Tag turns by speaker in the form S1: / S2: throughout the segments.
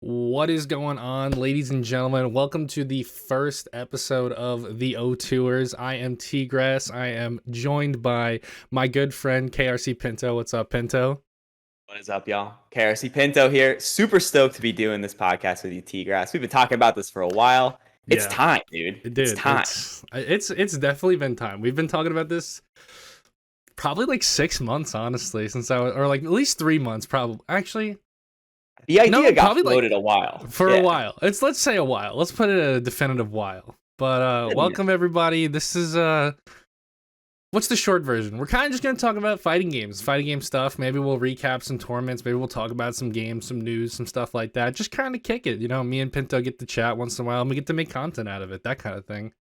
S1: What is going on, ladies and gentlemen? Welcome to the first episode of the O2ers. I am *tGrass. I am joined by my good friend KRC Pinto. What's up, Pinto?
S2: What is up, y'all? KRC Pinto here. Super stoked to be doing this podcast with you, *tGrass. We've been talking about this for a while. It's time, dude. It's time.
S1: It's definitely been time. We've been talking about this probably like 6 months, honestly, since or like at least 3 months, probably. Actually,
S2: the idea got floated a while.
S1: A while. Let's say a while. Let's put it a definitive while. But welcome everybody. This is what's the short version? We're kind of just gonna talk about fighting game stuff. Maybe we'll recap some tournaments. Maybe we'll talk about some games, some news, some stuff like that. Just kind of kick it. You know, me and Pinto get to chat once in a while, and we get to make content out of it. That kind of thing.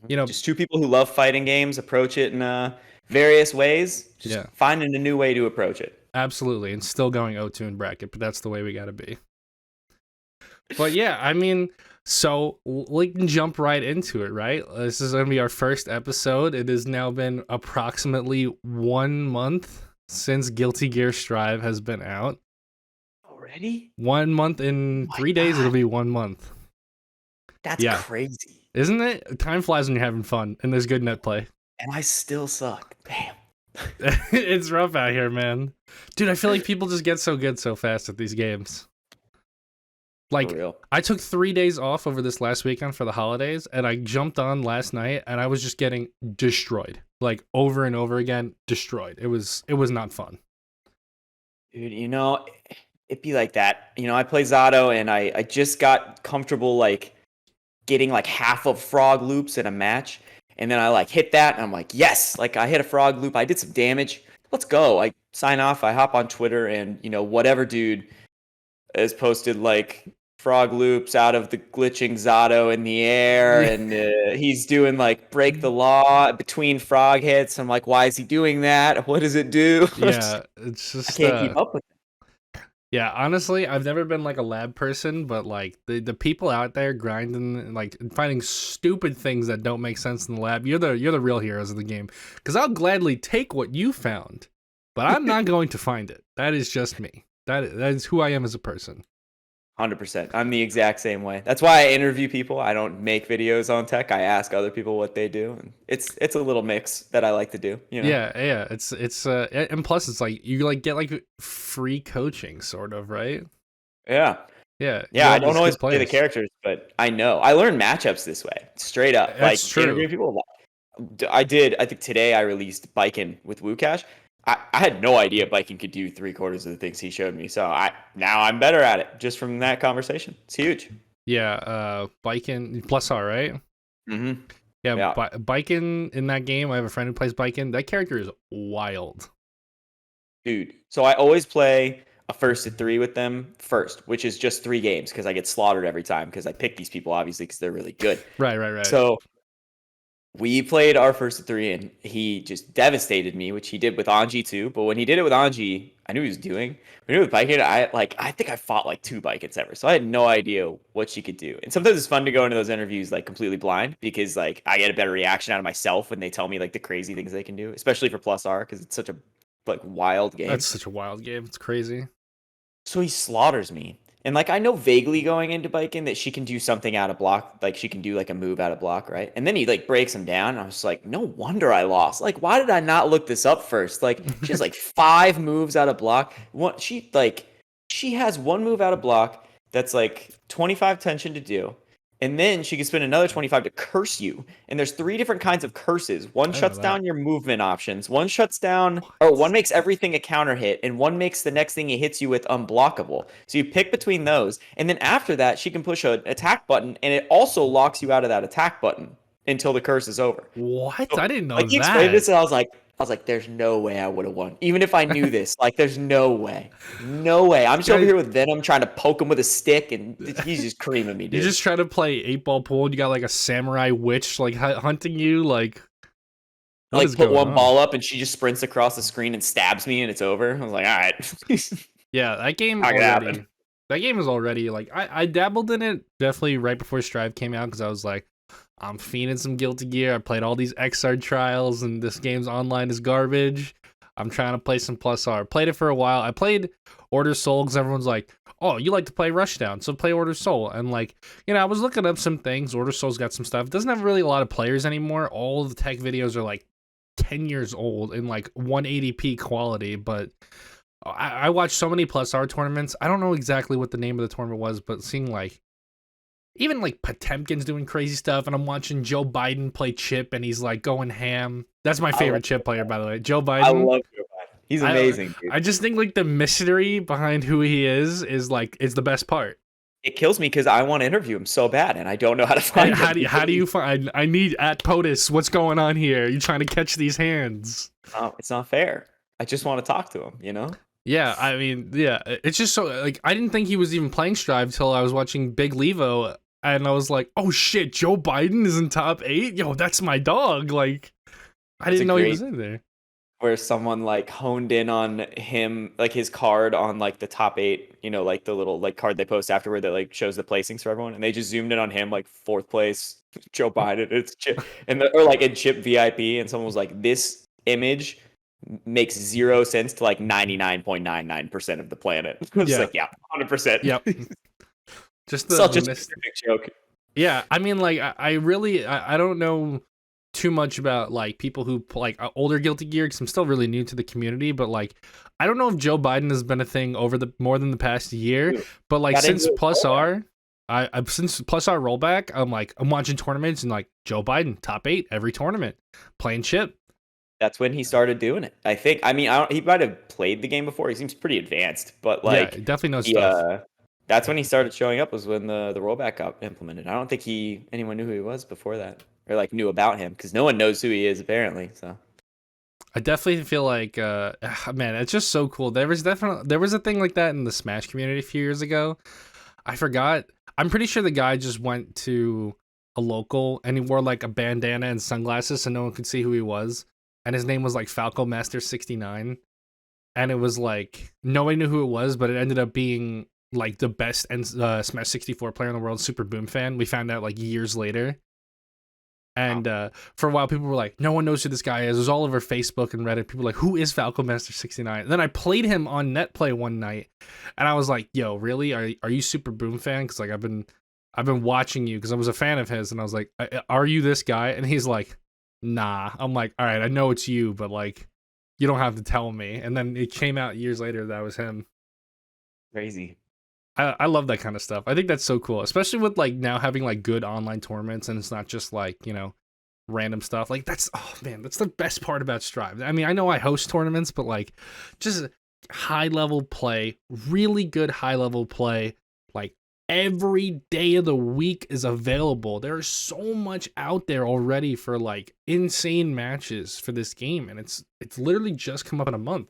S1: You know,
S2: just two people who love fighting games approach it in various ways. Just finding a new way to approach it.
S1: Absolutely, and still going O2 in bracket, but that's the way we gotta be. But yeah, I mean, so we can jump right into it, right? This is gonna be our first episode. It has now been approximately 1 month since guil-tGrass Strive has been out.
S2: Already?
S1: 1 month in 3 days, it'll be 1 month.
S2: That's crazy.
S1: Isn't it? Time flies when you're having fun, and there's good net play.
S2: And I still suck. Damn.
S1: It's rough out here, man. Dude, I feel like people just get so good so fast at these games. Like, I took 3 days off over this last weekend for the holidays, and I jumped on last night, and I was just getting destroyed. Like, over and over again, destroyed. It was not fun.
S2: Dude, you know, it'd be like that. You know, I play Zato, and I just got comfortable, like, getting, like, half of frog loops in a match. And then I like hit that and I'm like, yes, like I hit a frog loop. I did some damage. Let's go. I sign off. I hop on Twitter and, you know, whatever dude has posted like frog loops out of the glitching Zato in the air. And he's doing like break the law between frog hits. I'm like, why is he doing that? What does it do?
S1: Yeah, it's just
S2: I can't keep up with it.
S1: Yeah, honestly, I've never been like a lab person, but like the people out there grinding, like finding stupid things that don't make sense in the lab, you're the real heroes of the game. Because I'll gladly take what you found, but I'm not going to find it. That is just me. That is who I am as a person.
S2: 100%. I'm the exact same way. That's why I interview people. I don't make videos on tech. I ask other people what they do. And it's a little mix that I like to do. You know?
S1: Yeah. It's and plus it's like you like get like free coaching, sort of, right?
S2: Yeah. I don't always play the characters, but I know. I learned matchups this way, straight up.
S1: That's
S2: like
S1: true.
S2: Interview people. I think today I released Biken with WooCash. I had no idea Biken could do 3/4 of the things he showed me. So now I'm better at it just from that conversation. It's huge.
S1: Yeah, Biken plus R, right?
S2: Mm-hmm.
S1: Yeah. Biken in that game, I have a friend who plays Biken. That character is wild.
S2: Dude, so I always play a 1st to 3 with them first, which is just 3 games because I get slaughtered every time because I pick these people, obviously, because they're really good.
S1: Right.
S2: So we played our 1st to 3, and he just devastated me, which he did with Anji too. But when he did it with Anji, I knew what he was doing. When he did it with Biken, I think I fought like 2 Bikens ever, so I had no idea what she could do. And sometimes it's fun to go into those interviews like completely blind because like I get a better reaction out of myself when they tell me like the crazy things they can do, especially for plus R because it's such a like wild game.
S1: That's such a wild game. It's crazy.
S2: So he slaughters me. And like I know vaguely going into Biken that she can do something out of block, like she can do like a move out of block, right? And then he like breaks him down. And I was like, no wonder I lost. Like, why did I not look this up first? Like she has like 5 moves out of block. She has 1 move out of block that's like 25 tension to do. And then she can spend another 25 to curse you. And there's 3 different kinds of curses. One shuts down your movement options. One shuts down, or one makes everything a counter hit. And one makes the next thing it hits you with unblockable. So you pick between those. And then after that, she can push an attack button. And it also locks you out of that attack button until the curse is over.
S1: What?
S2: So,
S1: I didn't know
S2: like, he explained this and I was like, there's no way I would have won. Even if I knew this, like, there's no way. No way. I'm just over here with Venom trying to poke him with a stick, and he's just creaming me, dude.
S1: You just try to play 8-ball pool, and you got, like, a samurai witch, like, hunting you, like...
S2: Like, put one ball up, and she just sprints across the screen and stabs me, and it's over. I was like, all right.
S1: Yeah, that game already... That game is already, like... I dabbled in it, definitely right before Strive came out, because I was like... I'm fiending some guil-tGrass. I played all these XR trials, and this game's online is garbage. I'm trying to play some Plus R. Played it for a while. I played Order Soul because everyone's like, oh, you like to play Rushdown, so play Order Soul. And like, I was looking up some things. Order Soul's got some stuff. It doesn't have really a lot of players anymore. All the tech videos are like 10 years old in like 180p quality, but I watched so many Plus R tournaments. I don't know exactly what the name of the tournament was, but seeing like even like Potemkin's doing crazy stuff, and I'm watching Joe Biden play Chip, and he's like going ham. That's my favorite Chip player, by the way. Joe Biden.
S2: I love Joe Biden. He's amazing, dude.
S1: I just think like the mystery behind who he is like the best part.
S2: It kills me because I want to interview him so bad, and I don't know how to find him.
S1: How do you find? I need at POTUS. What's going on here? You trying to catch these hands?
S2: Oh, it's not fair. I just want to talk to him.
S1: Yeah, I mean, yeah, it's just so like I didn't think he was even playing Strive till I was watching Big Levo, and I was like, oh shit, Joe Biden is in top 8. Yo, that's my dog. Like, I didn't know he was in there.
S2: Where someone like honed in on him, like his card on like the top 8, like the little like card they post afterward that like shows the placings for everyone, and they just zoomed in on him like 4th place, Joe Biden. It's Chip, or like in Chip VIP, and someone was like, this image makes 0 sense to like 99.99% of the planet. It's like, yeah, 100%.
S1: Yep. Just
S2: such a specific joke.
S1: Yeah, I mean, like I don't know too much about like people who like older Guilty Gear because I'm still really new to the community, but like I don't know if Joe Biden has been a thing over the more than the past year. Dude, but like since Plus R, since Plus R rollback, I'm watching tournaments and like Joe Biden top 8 every tournament playing Chip.
S2: That's when he started doing it. I think. I mean, he might have played the game before. He seems pretty advanced, but like,
S1: yeah, definitely knows stuff.
S2: That's when he started showing up. Was when the rollback got implemented. I don't think anyone knew who he was before that, or like knew about him, because no one knows who he is apparently. So,
S1: I definitely feel like, man, it's just so cool. There was a thing like that in the Smash community a few years ago. I forgot. I'm pretty sure the guy just went to a local and he wore like a bandana and sunglasses so no one could see who he was. And his name was like Falco Master 69, and it was like nobody knew who it was, but it ended up being like the best Smash 64 player in the world, Super Boom fan. We found out like years later, and for a while people were like, no one knows who this guy is. It was all over Facebook and Reddit. People were like, who is Falco Master 69? And then I played him on NetPlay one night, and I was like, yo, really? Are you Super Boom fan? Because like I've been watching you because I was a fan of his, and I was like, are you this guy? And he's like, nah. I'm like, all right, I know it's you, but like, you don't have to tell me. And then it came out years later that was him.
S2: Crazy.
S1: I love that kind of stuff. I think that's so cool, especially with like now having like good online tournaments, and it's not just like, random stuff. Like that's the best part about Strive. I mean, I know I host tournaments, but like just high level play, really good high level play, like every day of the week is available. There's so much out there already for like insane matches for this game, and it's literally just come up in a month.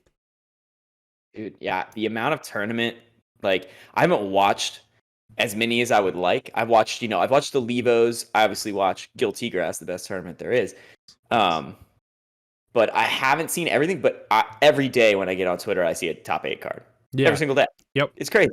S2: Dude, yeah, the amount of tournament, like I haven't watched as many as I would like. I've watched the Levos. I obviously watch guil-tGrass, the best tournament there is. But I haven't seen everything. But every day when I get on Twitter, I see a top 8 card. Yeah. Every single day.
S1: Yep.
S2: It's crazy.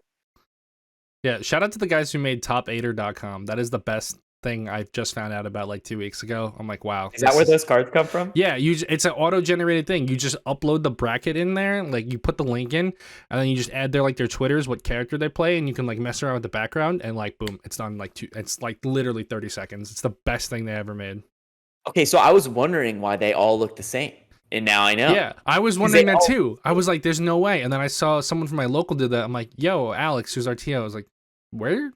S1: Yeah, shout out to the guys who made top8er.com. That is the best thing I just found out about like 2 weeks ago. I'm like, wow.
S2: Is that where those cards come from?
S1: Yeah, it's an auto-generated thing. You just upload the bracket in there, like you put the link in, and then you just add their Twitters, what character they play, and you can like mess around with the background, and like boom, it's done it's like literally 30 seconds. It's the best thing they ever made.
S2: Okay, so I was wondering why they all look the same. And now I know.
S1: Yeah, I was wondering that too. I was like, there's no way. And then I saw someone from my local did that. I'm like, yo, Alex, who's our TO. I was like, where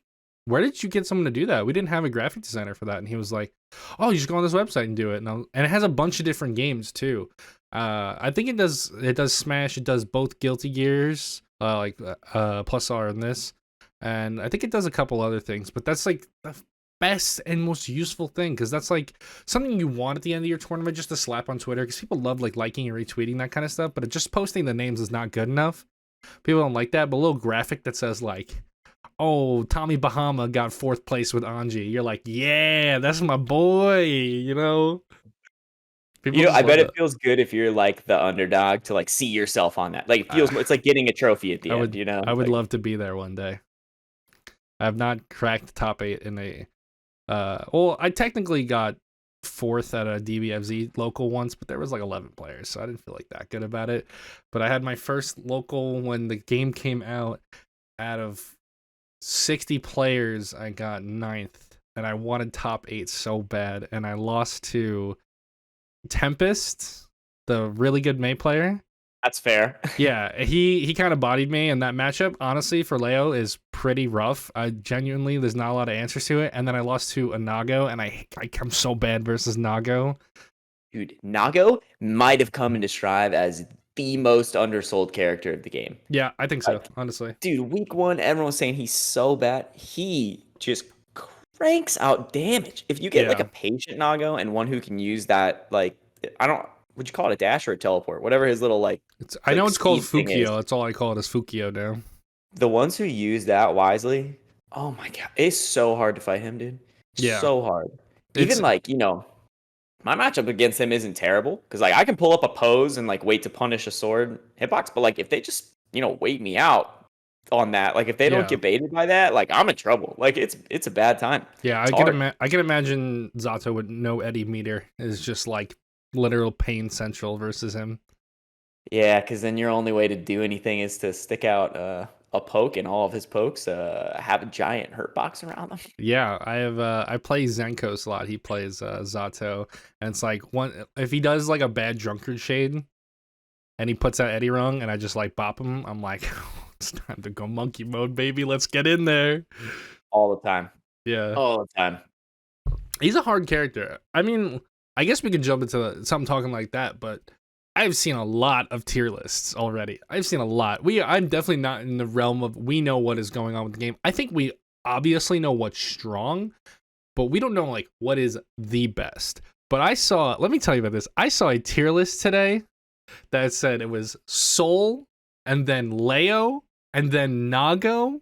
S1: did you get someone to do that? We didn't have a graphic designer for that. And he was like, oh, you just go on this website and do it. And it has a bunch of different games too. I think it does Smash. It does both Guilty Gears, Plus R in this. And I think it does a couple other things. But that's like the best and most useful thing, because that's like something you want at the end of your tournament just to slap on Twitter, because people love like liking and retweeting that kind of stuff, but just posting the names is not good enough. People don't like that. But a little graphic that says like, oh, Tommy Bahama got 4th place with Anji, you're like, yeah, that's my boy.
S2: I bet it feels good if you're like the underdog to like see yourself on that. Like it feels it's like getting a trophy at the end.
S1: I would love to be there one day. I have not cracked top 8 in a well, I technically got 4th at a DBFZ local once, but there was like 11 players, so I didn't feel like that good about it. But I had my first local when the game came out. Out of 60 players, I got 9th, and I wanted top 8 so bad, and I lost to Tempest, the really good May player.
S2: That's fair.
S1: Yeah, he kind of bodied me, and that matchup, honestly, for Leo is pretty rough. I genuinely, there's not a lot of answers to it. And then I lost to a Nago, and I'm so bad versus Nago.
S2: Dude, Nago might have come into Strive as the most undersold character of the game.
S1: Yeah, I think so, honestly.
S2: Dude, week 1, everyone was saying he's so bad. He just cranks out damage. If you get like a patient Nago and one who can use that, like, would you call it a dash or a teleport? Whatever his little, like...
S1: I know it's called Fukio. That's all I call it is Fukio now.
S2: The ones who use that wisely, oh my god, it's so hard to fight him, dude.
S1: Yeah.
S2: So hard. Even, like, you know, my matchup against him isn't terrible, because, like, I can pull up a pose and, like, wait to punish a sword hitbox, but, like, if they just, you know, wait me out on that, like, if they don't get baited by that, like, I'm in trouble. Like, it's a bad time.
S1: Yeah, I can imagine Zato with no Eddie meter is just, like, literal pain central versus him.
S2: Yeah, because then your only way to do anything is to stick out a poke, and all of his pokes have a giant hurt box around them.
S1: Yeah, I play Zenkos a lot. He plays Zato, and it's like if he does like a bad drunkard shade, and he puts out Eddie wrong, and I just like bop him, I'm like, it's time to go monkey mode, baby. Let's get in there.
S2: All the time.
S1: Yeah,
S2: all the time.
S1: He's a hard character. I mean, I guess we could jump into something talking like that, but I've seen a lot of tier lists already. I've seen a lot. I'm definitely not in the realm of we know what is going on with the game. I think we obviously know what's strong, but we don't know like what is the best. But let me tell you about this. I saw a tier list today that said it was Soul, and then Leo, and then Nago,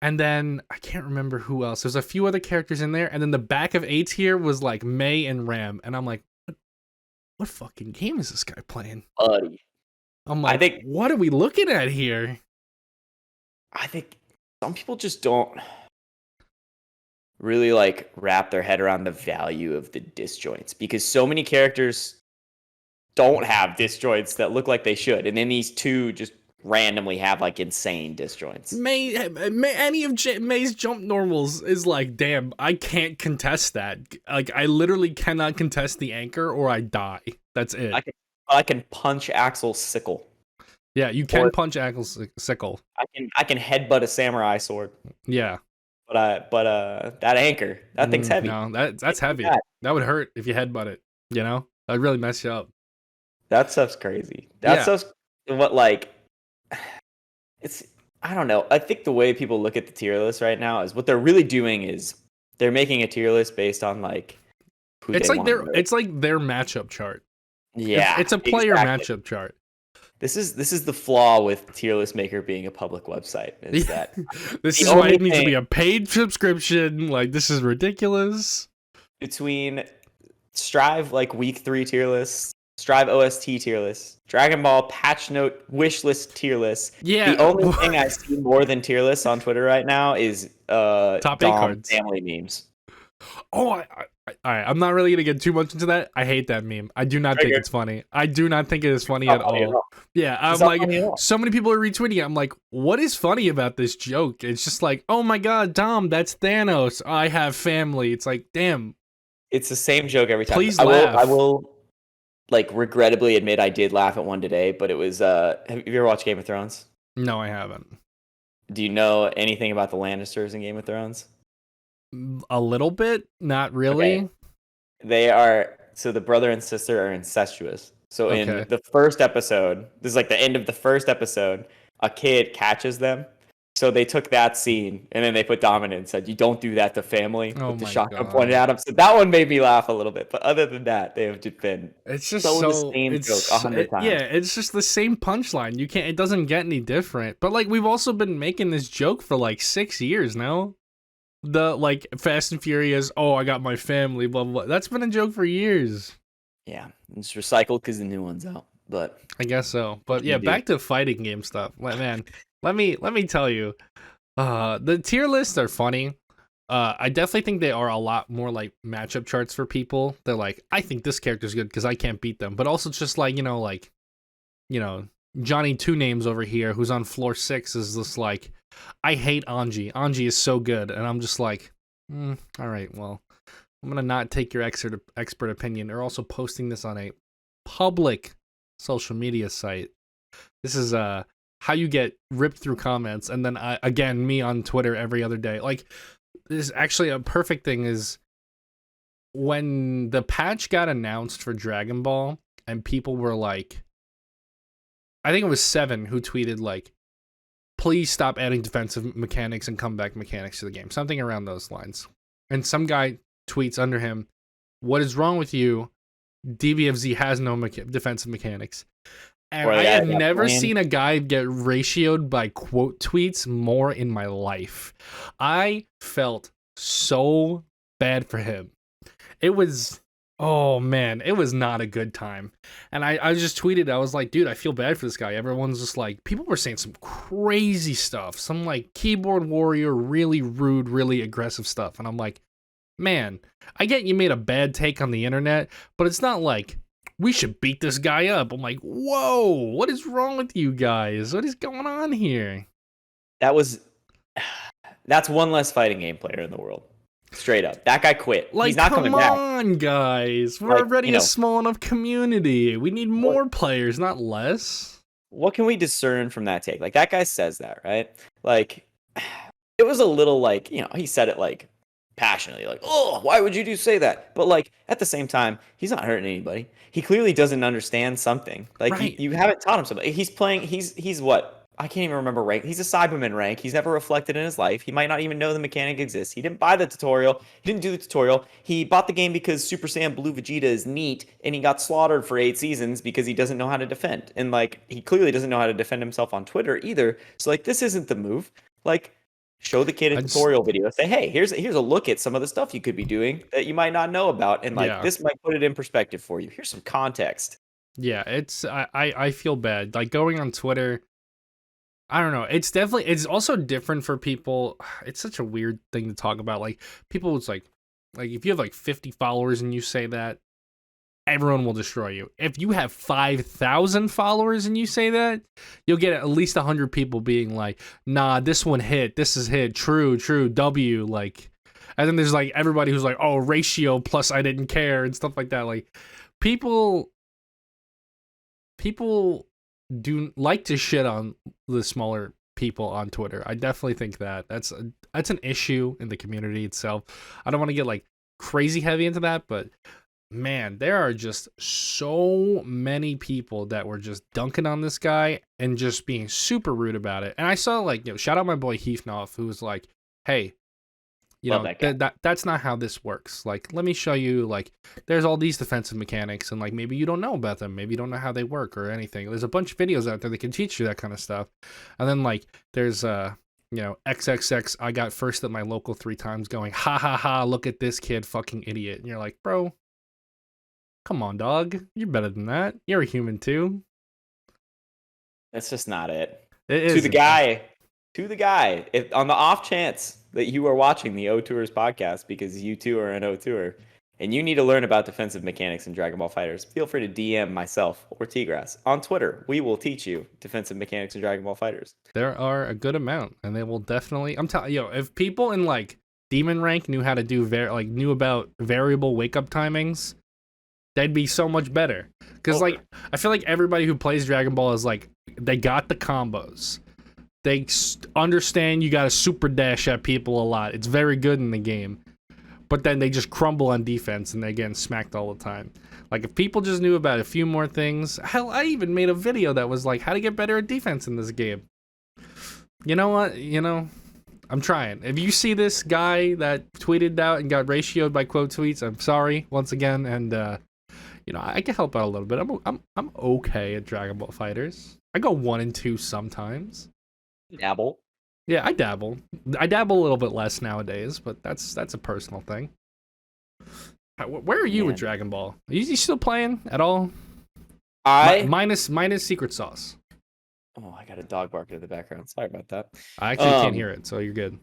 S1: and then I can't remember who else. There's a few other characters in there, and then the back of A tier was like May and Ram, and I'm like, what fucking game is this guy playing?
S2: Buddy.
S1: I'm like, what are we looking at here?
S2: I think some people just don't really like wrap their head around the value of the disjoints, because so many characters don't have disjoints that look like they should, and then these two just randomly have like insane disjoints.
S1: Any of May's jump normals is like, damn, I can't contest that. Like, I literally cannot contest the anchor or I die. That's it.
S2: I can punch Axel's sickle.
S1: Yeah, you can punch Axel's sickle.
S2: I can headbutt a samurai sword.
S1: Yeah.
S2: But that anchor, that thing's heavy.
S1: No, that's heavy. That would hurt if you headbutt it, you know? That'd really mess you up.
S2: That stuff's crazy. That stuff's what, like, I don't know. I think the way people look at the tier list right now is what they're really doing is they're making a tier list based on like
S1: it's like their matchup chart.
S2: Yeah,
S1: it's a player matchup chart.
S2: This is the flaw with Tier List Maker being a public website. Is that
S1: this is why it needs to be a paid subscription? Like, this is ridiculous.
S2: Between Strive like week 3 tier lists, Strive OST tier lists, Dragon Ball patch note wish list tier lists.
S1: Yeah.
S2: The only thing I see more than tier lists on Twitter right now is
S1: top 8 cards,
S2: family memes.
S1: Oh, all right. I'm not really gonna get too much into that. I hate that meme. I do not think it's funny. I do not think it is funny at all. Yeah, I'm like, so many people are retweeting it. I'm like, what is funny about this joke? It's just like, oh my god, Dom, that's Thanos. I have family. It's like, damn.
S2: It's the same joke every time.
S1: Please laugh.
S2: I will like regrettably admit I did laugh at one today, but it was have you ever watched Game of Thrones?
S1: No, I haven't.
S2: Do you know anything about the Lannisters in Game of Thrones?
S1: A little bit, not really.
S2: Okay. They are, so the brother and sister are incestuous. So in the first episode, this is like the end of the first episode, a kid catches them. So they took that scene and then they put Dominant and said, "You don't do that to family." With the shotgun pointed at him. So that one made me laugh a little bit. But other than that, they have just been
S1: the same
S2: joke 100 times.
S1: Yeah, it's just the same punchline. It doesn't get any different. But like, we've also been making this joke for like 6 years now. The like Fast and Furious, oh, I got my family, blah blah blah. That's been a joke for years.
S2: Yeah, it's recycled because the new one's out. But
S1: I guess so. But yeah, back to fighting game stuff. Man, let me tell you, the tier lists are funny. I definitely think they are a lot more like matchup charts for people. They're like, I think this character's good because I can't beat them. But also just like, Johnny Two Names over here who's on floor 6 is just like, I hate Anji. Anji is so good. And I'm just like, all right, well, I'm going to not take your expert opinion. They're also posting this on a public social media site. This is how you get ripped through comments. And then, again, me on Twitter every other day. Like, this is actually a perfect thing is when the patch got announced for Dragon Ball and people were like, I think it was 7 who tweeted like, please stop adding defensive mechanics and comeback mechanics to the game. Something around those lines. And some guy tweets under him, what is wrong with you? DBFZ has no defensive mechanics. And I have never seen a guy get ratioed by quote tweets more in my life. I felt so bad for him. It was, oh man, it was not a good time. And I just tweeted, I was like, dude, I feel bad for this guy. Everyone's just like, people were saying some crazy stuff. Some like keyboard warrior, really rude, really aggressive stuff. And I'm like, man, I get you made a bad take on the internet, but it's not like, we should beat this guy up. I'm like, whoa, what is wrong with you guys? What is going on here?
S2: That's one less fighting game player in the world. Straight up. That guy quit.
S1: Like,
S2: he's not coming back.
S1: Come on, guys. We're already a small enough community. We need more players, not less.
S2: What can we discern from that take? Like, that guy says that, right? Like, it was a little like, he said it like passionately, like, oh, why would you say that? But like at the same time, he's not hurting anybody. He clearly doesn't understand something. Like
S1: right.
S2: you haven't taught him something. He's playing. He's what? I can't even remember rank. He's a Cyberman rank. He's never reflected in his life. He might not even know the mechanic exists. He didn't buy the tutorial. He didn't do the tutorial. He bought the game because Super Saiyan Blue Vegeta is neat, and he got slaughtered for 8 seasons because he doesn't know how to defend. And like he clearly doesn't know how to defend himself on Twitter either. So like this isn't the move. Like show the kid a tutorial video. Say, hey, here's a look at some of the stuff you could be doing that you might not know about, and like this might put it in perspective for you. Here's some context.
S1: Yeah, it's I feel bad. Like going on Twitter, I don't know. It's also different for people. It's such a weird thing to talk about. Like people, it's like if you have like 50 followers and you say that, everyone will destroy you. If you have 5,000 followers and you say that, you'll get at least 100 people being like, nah, this one hit. This is hit. True, W. Like, and then there's like everybody who's like, oh, ratio plus I didn't care and stuff like that. Like, people do like to shit on the smaller people on Twitter. I definitely think that that's an issue in the community itself. I don't want to get like crazy heavy into that, but man, there are just so many people that were just dunking on this guy and just being super rude about it. And I saw like, shout out my boy Heathnoff, who was like, hey, that's not how this works. Like, let me show you, like, there's all these defensive mechanics and like maybe you don't know about them. Maybe you don't know how they work or anything. There's a bunch of videos out there that can teach you that kind of stuff. And then like there's XXX, I got first at my local 3 times going, ha ha ha, look at this kid, fucking idiot. And you're like, bro, come on, dog. You're better than that. You're a human too.
S2: That's just not it. To the guy, if on the off chance that you are watching the O-Tours podcast because you too are an O-Tour and you need to learn about defensive mechanics in Dragon Ball FighterZ, feel free to DM myself or T-Grass on Twitter. We will teach you defensive mechanics in Dragon Ball FighterZ.
S1: There are a good amount, and they will definitely. I'm telling you, if people in like Demon rank knew how to do knew about variable wake up timings, they'd be so much better. Because like I feel like everybody who plays Dragon Ball is like they got the combos. They understand you got to super dash at people a lot. It's very good in the game. But then they just crumble on defense and they're getting smacked all the time. Like, if people just knew about a few more things... Hell, I even made a video that was like, how to get better at defense in this game. You know what? I'm trying. If you see this guy that tweeted out and got ratioed by quote tweets, I'm sorry once again. And, I can help out a little bit. I'm okay at Dragon Ball FighterZ. I go 1 and 2 sometimes.
S2: Dabble.
S1: Yeah, I dabble. I dabble a little bit less nowadays, but that's a personal thing. Where are you with Dragon Ball? Are you still playing at all? Minus secret sauce.
S2: Oh, I got a dog barking in the background. Sorry about that.
S1: I actually can't hear it, so you're good.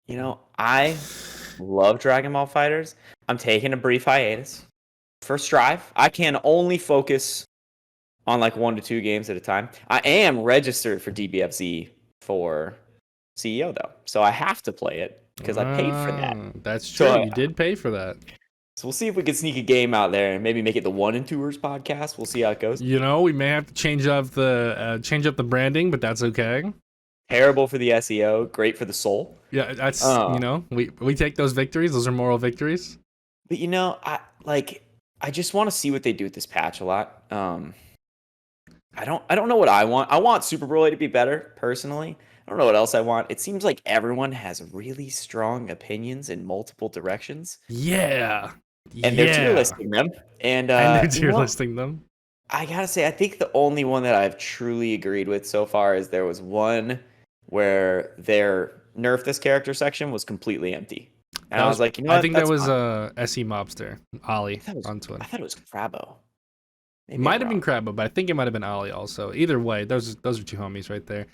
S2: I love Dragon Ball Fighters. I'm taking a brief hiatus for Strive. I can only focus on like 1 to 2 games at a time. I am registered for DBFZ for CEO though, so I have to play it because I paid for that.
S1: That's
S2: So,
S1: true. You did pay for that.
S2: so we'll see if we can sneak a game out there and maybe make it the 1 and 2ers podcast. We'll see how it goes.
S1: We may have to change up the branding, but that's okay.
S2: Terrible for the SEO, great for the soul.
S1: Yeah, that's
S2: Uh,
S1: we take those victories. Those are moral victories.
S2: but I just want to see what they do with this patch a lot. I don't know what I want. I want Super Broly to be better, personally. I don't know what else I want. It seems like everyone has really strong opinions in multiple directions,
S1: Yeah,
S2: and they're tier
S1: yeah.
S2: listing them. And
S1: And they're tier listing them.
S2: I gotta say, I think the only one that I've truly agreed with so far is there was one where their nerf this character section was completely empty, and I was like, you know
S1: I
S2: what,
S1: think that
S2: that's
S1: was
S2: fine.
S1: SE Mobster Ollie on Twin.
S2: I thought it was Crabbo. Maybe
S1: Might
S2: I'm
S1: have been
S2: wrong.
S1: Crabbo, but I think it might have been Ollie also. Either way, those are two homies right there.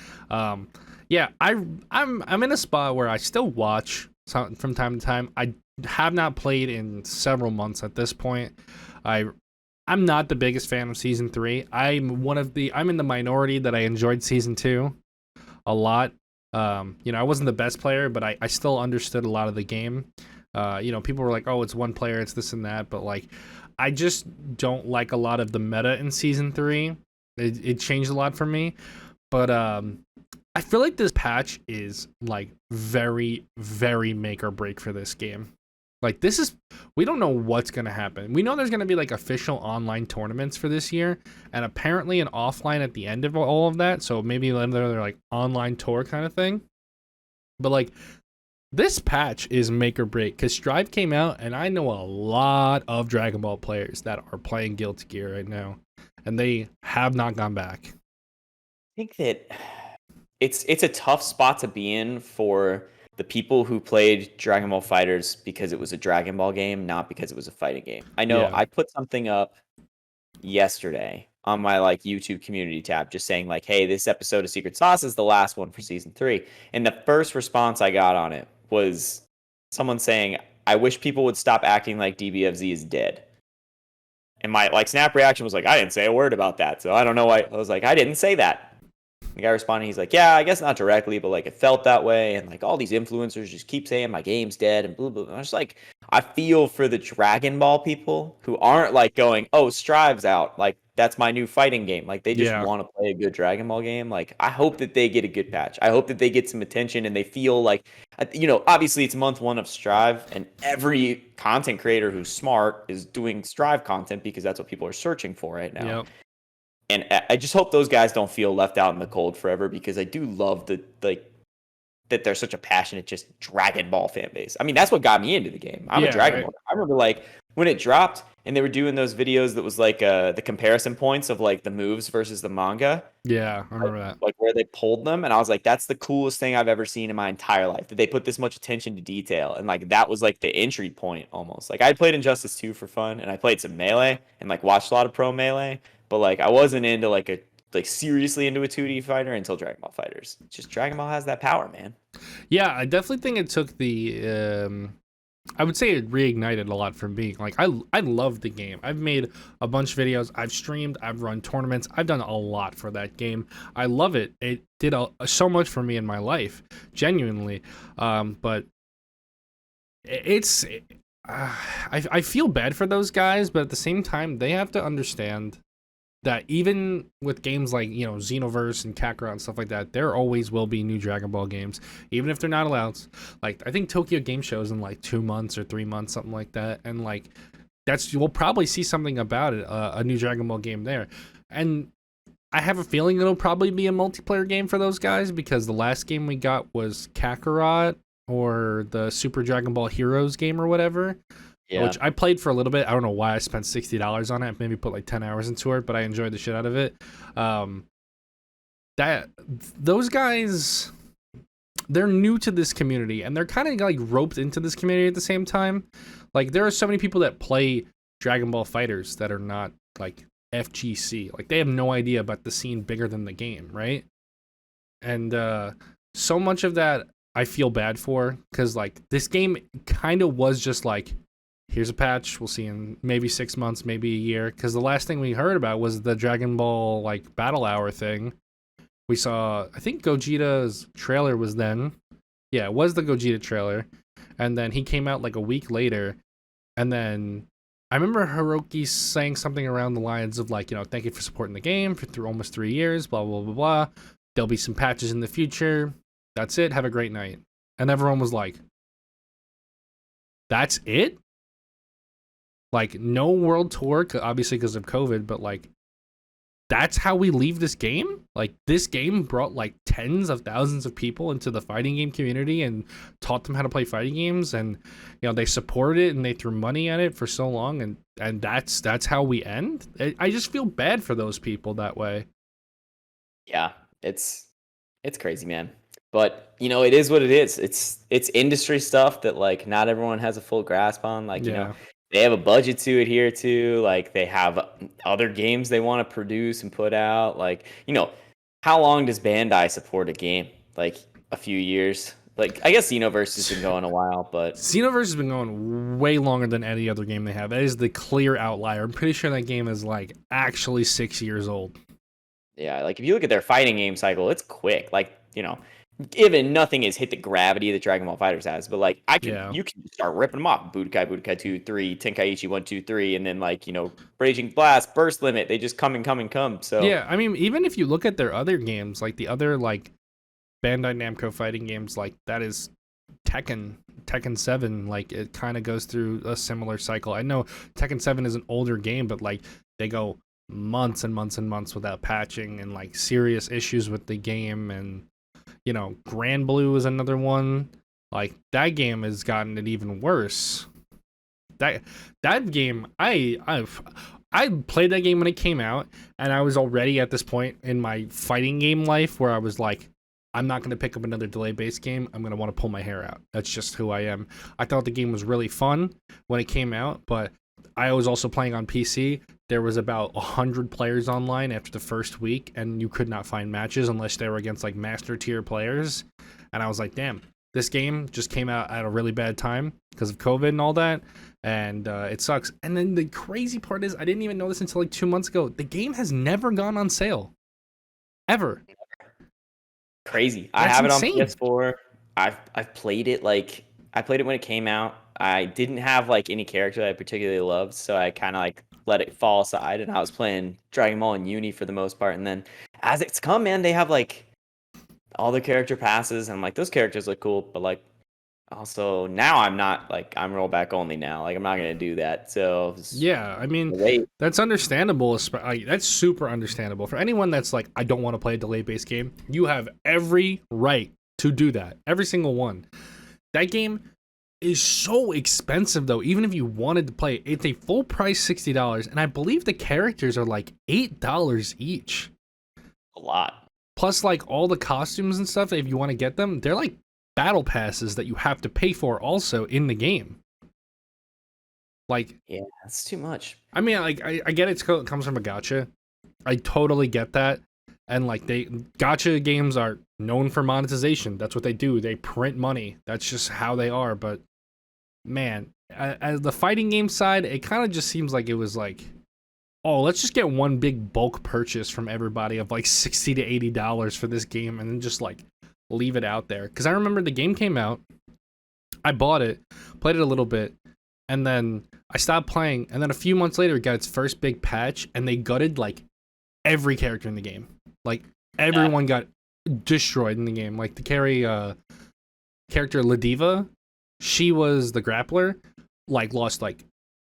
S1: Yeah, I'm in a spot where I still watch from time to time. I have not played in several months at this point. I'm not the biggest fan of season 3. I'm in the minority that I enjoyed season 2 a lot. I wasn't the best player, but I still understood a lot of the game. People were like, "Oh, it's one player, it's this and that," but like, I just don't like a lot of the meta in season 3. It changed a lot for me, but I feel like this patch is like very, very make or break for this game. Like we don't know what's gonna happen. We know there's gonna be like official online tournaments for this year, and apparently an offline at the end of all of that. So maybe they're like online tour kind of thing. But like this patch is make or break because Strive came out, and I know a lot of Dragon Ball players that are playing Guilty Gear right now, and they have not gone back.
S2: I think that it's a tough spot to be in for the people who played Dragon Ball Fighters because it was a Dragon Ball game, not because it was a fighting game. I know
S1: Yeah.
S2: I put something up yesterday on my like YouTube community tab just saying like, "Hey, this episode of Secret Sauce is the last one for season 3." And the first response I got on it was someone saying, "I wish people would stop acting like DBFZ is dead." And my like snap reaction was like, "I didn't say a word about that." So I don't know why. I was like, "I didn't say that." The guy responding, he's like, "Yeah, I guess not directly, but like it felt that way." And like all these influencers just keep saying my game's dead and blah, blah, blah. I was like, I feel for the Dragon Ball people who aren't like going, "Oh, Strive's out. Like that's my new fighting game." Like they just
S1: Yeah.
S2: want to play a good Dragon Ball game. Like I hope that they get a good patch. I hope that they get some attention and they feel like, obviously it's month 1 of Strive, and every content creator who's smart is doing Strive content because that's what people are searching for right now.
S1: Yep.
S2: And I just hope those guys don't feel left out in the cold forever because I do love that they're such a passionate just Dragon Ball fan base. I mean, that's what got me into the game. I'm a Dragon Ball. I remember like when it dropped and they were doing those videos that was like the comparison points of like the moves versus the manga.
S1: Yeah, I remember that.
S2: Like where they pulled them, and I was like, that's the coolest thing I've ever seen in my entire life. That they put this much attention to detail, and like that was like the entry point almost. Like I played Injustice 2 for fun, and I played some Melee and like watched a lot of pro Melee, but like I wasn't into like seriously into a 2D fighter until Dragon Ball Fighters. It's just Dragon Ball has that power, man.
S1: Yeah, I definitely think it took I would say it reignited a lot from being like I love the game. I've made a bunch of videos, I've streamed, I've run tournaments, I've done a lot for that game. I love it. It did so much for me in my life, genuinely. But it's I feel bad for those guys, but at the same time, they have to understand that even with games like Xenoverse and Kakarot and stuff like that, there always will be new Dragon Ball games, even if they're not allowed. Like I think Tokyo Game Show is in like 2 months or 3 months, something like that, and like we'll probably see something about it, a new Dragon Ball game there, and I have a feeling it'll probably be a multiplayer game for those guys because the last game we got was Kakarot or the Super Dragon Ball Heroes game or whatever.
S2: Yeah.
S1: Which I played for a little bit. I don't know why I spent $60 on it. Maybe put like 10 hours into it, but I enjoyed the shit out of it. Those guys, they're new to this community, and they're kind of like roped into this community at the same time. Like there are so many people that play Dragon Ball Fighters that are not like FGC. Like they have no idea about the scene bigger than the game, right? And so much of that I feel bad for, because like this game kind of was just like, here's a patch, we'll see in maybe 6 months, maybe a year, because the last thing we heard about was the Dragon Ball like Battle Hour thing. We saw, I think Gogeta's trailer was then. Yeah, it was the Gogeta trailer. And then he came out like a week later. And then I remember Hiroki saying something around the lines of like, thank you for supporting the game for through almost 3 years, blah, blah, blah, blah. There'll be some patches in the future. That's it. Have a great night. And everyone was like, that's it? Like, no world tour, obviously because of COVID, but like, that's how we leave this game? Like, this game brought like tens of thousands of people into the fighting game community and taught them how to play fighting games, and they supported it and they threw money at it for so long, and that's how we end. I just feel bad for those people that way.
S2: Yeah, it's crazy, man. But it is what it is. It's industry stuff that like not everyone has a full grasp on. Like, they have a budget to adhere to. Like, they have other games they want to produce and put out. Like, how long does Bandai support a game? Like, a few years. Like, I guess Xenoverse has been going a while, but
S1: Xenoverse has been going way longer than any other game they have. That is the clear outlier. I'm pretty sure that game is like actually 6 years old.
S2: Yeah, like if you look at their fighting game cycle, it's quick. Like, given nothing has hit the gravity that Dragon Ball FighterZ has, but like you can start ripping them off. Budokai 2, 3, Tenkaichi 1, 2, 3, and then like, Raging Blast, Burst Limit, they just come and come and come. So
S1: yeah, I mean, even if you look at their other games, like the other like Bandai Namco fighting games, like that is Tekken 7, like it kind of goes through a similar cycle. I know Tekken 7 is an older game, but like they go months and months and months without patching, and like serious issues with the game. And Grand Blue is another one. Like that game has gotten it even worse. That game, I played that game when it came out, and I was already at this point in my fighting game life where I was like, I'm not going to pick up another delay-based game. I'm going to want to pull my hair out. That's just who I am. I thought the game was really fun when it came out, but I was also playing on PC. There was about 100 players online after the first week, and you could not find matches unless they were against like master tier players. And I was like, damn, this game just came out at a really bad time because of COVID and all that, and it sucks. And then the crazy part is, I didn't even know this until like 2 months ago. The game has never gone on sale. Ever.
S2: Crazy. I have it on PS4. I've played it, like I played it when it came out. I didn't have like any character that I particularly loved, so I kind of like let it fall aside, and I was playing Dragon Ball in Uni for the most part. And then as it's come, man, they have like all the character passes, and I'm like, those characters look cool, but like also now I'm not like, I'm rollback only now. Like I'm not gonna do that. So
S1: yeah, I mean, that's understandable. Like, that's super understandable for anyone that's like, I don't want to play a delay-based game. You have every right to do that. Every single one. That game is so expensive though. Even if you wanted to play it, it's a full price $60, and I believe the characters are like $8 each.
S2: A lot.
S1: Plus like all the costumes and stuff, if you want to get them, they're like battle passes that you have to pay for also in the game. Like,
S2: yeah, that's too much.
S1: I mean, like I get it comes from a gacha. I totally get that. And like gacha games are known for monetization. That's what they do. They print money. That's just how they are. But man, as the fighting game side, it kind of just seems like it was like, oh, let's just get one big bulk purchase from everybody of like $60 to $80 for this game, and then just like leave it out there. Because I remember the game came out, I bought it, played it a little bit, and then I stopped playing. And then a few months later, it got its first big patch, and they gutted like every character in the game. Like everyone got destroyed in the game. Like the character Ladiva, she was the grappler, like lost like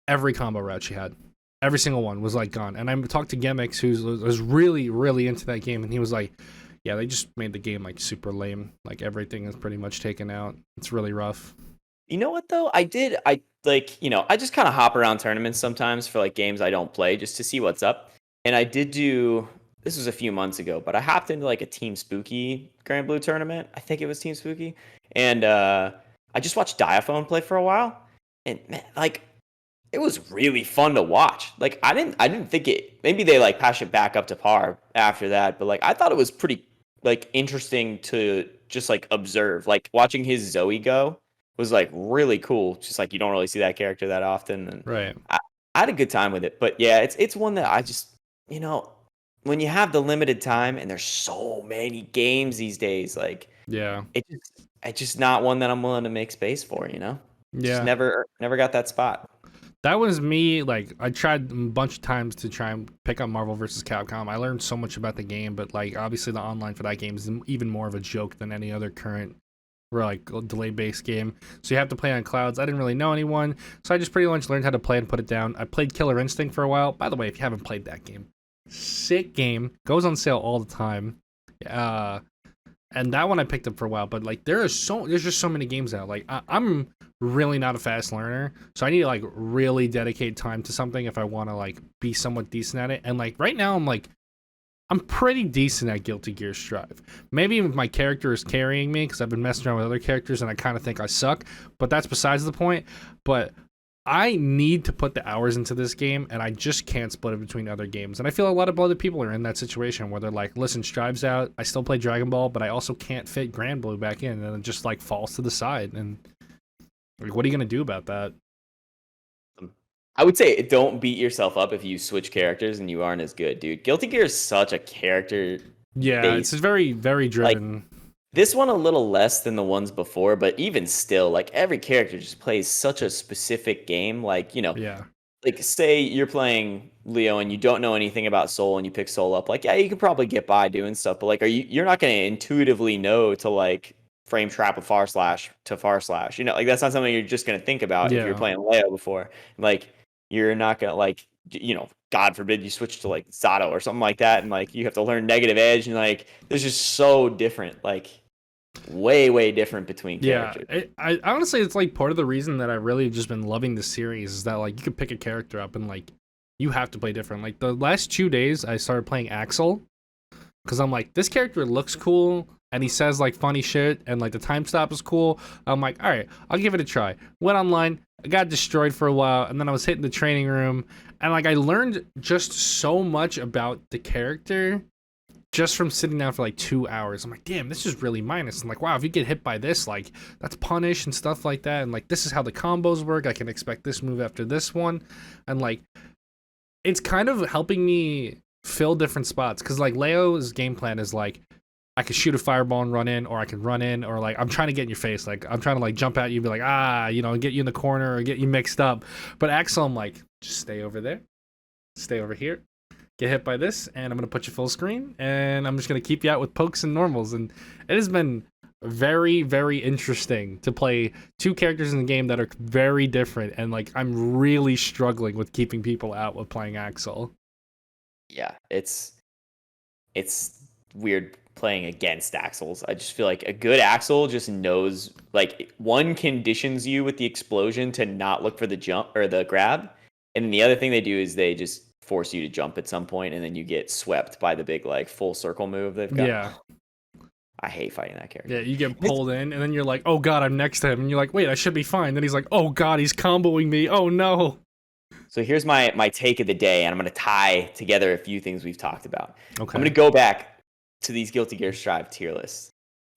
S1: every combo route she had. Every single one was like gone. And I talked to Gemix, who was really, really into that game, and he was like, yeah, they just made the game like super lame. Like everything is pretty much taken out. It's really rough.
S2: You know what though? I just kind of hop around tournaments sometimes for like games I don't play just to see what's up. And I did do, this was a few months ago, but I hopped into like a Team Spooky Grand Blue tournament. I think it was Team Spooky. And I just watched Diaphone play for a while. And man, like it was really fun to watch. Like I didn't think it, maybe they like patched it back up to par after that, but like I thought it was pretty like interesting to just like observe. Like watching his Zoe go was like really cool. Just like you don't really see that character that often, and
S1: Right.
S2: I had a good time with it. But yeah, it's one that I just you know when you have the limited time and there's so many games these days, like
S1: Yeah.
S2: it's just not one that I'm willing to make space for. Just
S1: Yeah.
S2: never got that spot.
S1: That was me. Like, I tried a bunch of times to try and pick up Marvel vs. Capcom. I learned so much about the game, but like, obviously, the online for that game is even more of a joke than any other current, or like delay-based game. So you have to play on clouds. I didn't really know anyone, so I just pretty much learned how to play and put it down. I played Killer Instinct for a while. By the way, if you haven't played that game, sick game. Goes on sale all the time. And that one I picked up for a while, but like there's just so many games out. Like I'm really not a fast learner, so I need to like really dedicate time to something if I want to like be somewhat decent at it. And like right now I'm pretty decent at guil-tGrass Strive. Maybe if my character is carrying me because I've been messing around with other characters and I kind of think I suck, but that's besides the point. But I need to put the hours into this game, and I just can't split it between other games. And I feel a lot of other people are in that situation where they're like, listen, Strive's out. I still play Dragon Ball, but I also can't fit Grand Blue back in, and it just like falls to the side. And like, what are you going to do about that?
S2: I would say don't beat yourself up if you switch characters and you aren't as good, dude. Guilty Gear is such a character
S1: Yeah, it's
S2: based.
S1: very, very
S2: Like
S1: driven.
S2: this one a little less than the ones before, but even still, like every character just plays such a specific game. Like,
S1: Yeah.
S2: like say you're playing Leo and you don't know anything about Soul and you pick Soul up, like yeah, you could probably get by doing stuff, but like you're not gonna intuitively know to like frame trap a far slash to far slash. Like that's not something you're just gonna think about if you're
S1: Yeah.
S2: playing Leo before. Like you're not gonna like God forbid you switch to like Zato or something like that and like you have to learn negative edge and like there's just so different, like way different between
S1: Yeah,
S2: characters.
S1: I honestly, it's like part of the reason that I really just been loving the series is that like you could pick a character up and like you have to play different. Like the last 2 days, I started playing Axel because I'm like, this character looks cool and he says like funny shit and like the time stop is cool. I'm like, all right, I'll give it a try. Went online, I got destroyed for a while, and then I was hitting the training room and like I learned just so much about the character just from sitting down for like 2 hours. I'm like, damn, this is really minus. I'm like, wow, if you get hit by this, like that's punish and stuff like that. And like, this is how the combos work. I can expect this move after this one. And like, it's kind of helping me fill different spots. Cause like Leo's game plan is like, I can shoot a fireball and run in, or I can run in, or like, I'm trying to get in your face. Like, I'm trying to like jump at you and be like, get you in the corner or get you mixed up. But Axel, I'm like, just stay over there, stay over here, get hit by this, and I'm going to put you full screen, and I'm just going to keep you out with pokes and normals. And it has been very, very interesting to play two characters in the game that are very different, and like I'm really struggling with keeping people out with playing Axel.
S2: Yeah, it's weird playing against Axels. I just feel like a good Axel just knows, like, one conditions you with the explosion to not look for the jump or the grab, and then the other thing they do is they just force you to jump at some point, and then you get swept by the big like full circle move they've got.
S1: Yeah.
S2: I hate fighting that character.
S1: Yeah, you get pulled in, and then you're like, oh god, I'm next to him. And you're like, wait, I should be fine. Then he's like, oh god, he's comboing me. Oh no.
S2: So here's my take of the day, and I'm going to tie together a few things we've talked about.
S1: Okay.
S2: I'm going to go back to these Guilty Gear Strive tier lists,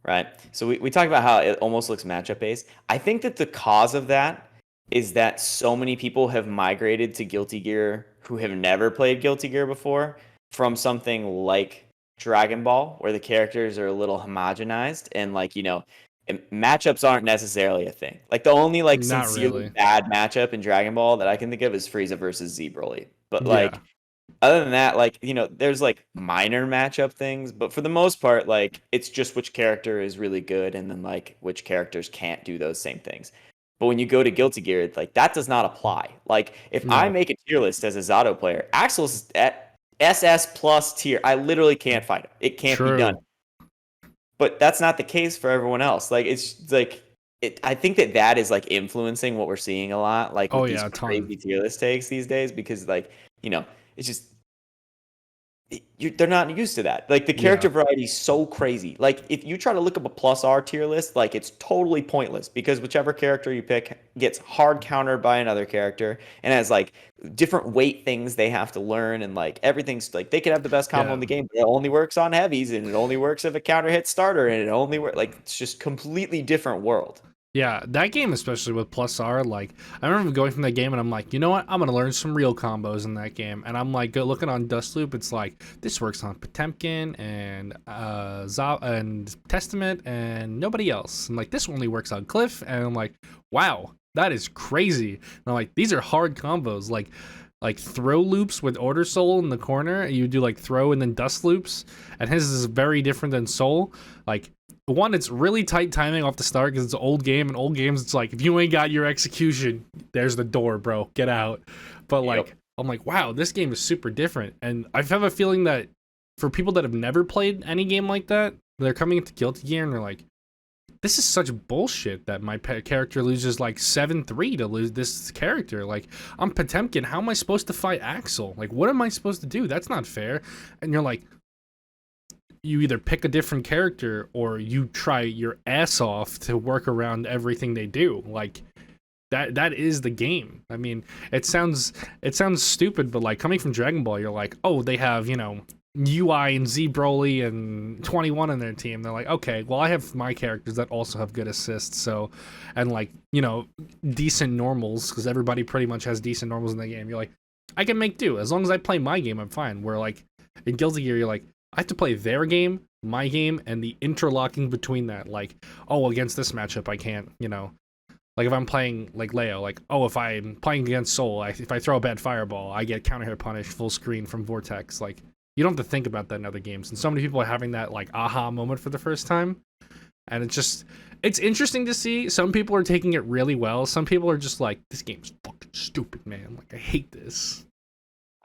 S2: right? So we talked about how it almost looks matchup based. I think that the cause of that is that so many people have migrated to Guilty Gear who have never played Guilty Gear before from something like Dragon Ball, where the characters are a little homogenized and like, matchups aren't necessarily a thing. Like the only like
S1: Not
S2: sincerely
S1: really.
S2: bad matchup in Dragon Ball that I can think of is Frieza versus Z Broly. But
S1: Yeah.
S2: like other than that, like, there's like minor matchup things, but for the most part, like it's just which character is really good and then like which characters can't do those same things. But when you go to Guilty Gear, like that does not apply. Like if I
S1: No.
S2: make a tier list as a Zato player, Axel's at SS plus tier. I literally can't fight him. It can't be done.
S1: True.
S2: But that's not the case for everyone else. Like it's like I think that is like influencing what we're seeing a lot, like
S1: Oh
S2: with these
S1: yeah, a ton.
S2: crazy tier list takes these days, because like it's just they're not used to that. Like the
S1: Yeah.
S2: character variety is so crazy. Like if you try to look up a plus R tier list, like it's totally pointless because whichever character you pick gets hard countered by another character and has like different weight things they have to learn and like everything's like they could have the best combo
S1: Yeah.
S2: in the game, but it only works on heavies and it only works if a counter hits starter and it only works like it's just completely different world.
S1: Yeah, that game, especially with Plus R, like, I remember going from that game and I'm like, you know what? I'm going to learn some real combos in that game. And I'm like, looking on Dustloop, it's like, this works on Potemkin and and Testament and nobody else. And like, this only works on Cliff. And I'm like, wow, that is crazy. And I'm like, these are hard combos. Like throw loops with Order Soul in the corner. You do like throw and then dust loops. And his is very different than Soul. Like, one, it's really tight timing off the start because it's an old game, and old games, it's like, if you ain't got your execution, there's the door, bro. Get out. But, like,
S2: Yep.
S1: I'm like, wow, this game is super different. And I have a feeling that for people that have never played any game like that, they're coming into Guilty Gear, and they're like, this is such bullshit that my character loses, like, 7-3 to lose this character. Like, I'm Potemkin. How am I supposed to fight Axel? Like, what am I supposed to do? That's not fair. And you're like, you either pick a different character or you try your ass off to work around everything they do. Like that is the game. I mean, it sounds stupid, but like coming from Dragon Ball, you're like, oh, they have, UI and Z Broly and 21 in their team. They're like, okay, well, I have my characters that also have good assists, so, and like, decent normals, because everybody pretty much has decent normals in the game. You're like, I can make do. As long as I play my game, I'm fine. Where like in Guilty Gear, you're like, I have to play their game, my game, and the interlocking between that. Like, oh, against this matchup, I can't, Like, if I'm playing, like, Leo, like, oh, if I'm playing against Soul, if I throw a bad fireball, I get counter hit punish full screen from Vortex. Like, you don't have to think about that in other games. And so many people are having that, like, aha moment for the first time. And it's interesting to see. Some people are taking it really well. Some people are just like, this game's fucking stupid, man. Like, I hate this.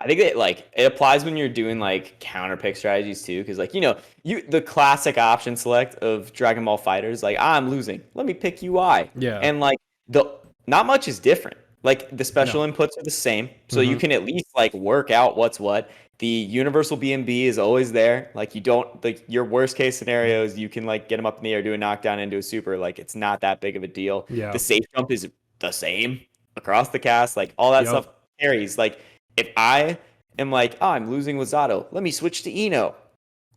S2: I think that like it applies when you're doing like counter pick strategies too, because like you the classic option select of Dragon Ball Fighters, like I'm losing, let me pick UI,
S1: Yeah.
S2: and like the not much is different. Like the
S1: No.
S2: special inputs are the same, so you can at least like work out what's what. The universal BMB is always there. Like you don't like your worst case scenarios, you can like get them up in the air, do a knockdown into a super. Like it's not that big of a deal.
S1: Yeah.
S2: The safe jump is the same across the cast. Like all that
S1: Yep.
S2: stuff carries. Like if I am like, oh, I'm losing with Zato, let me switch to Eno.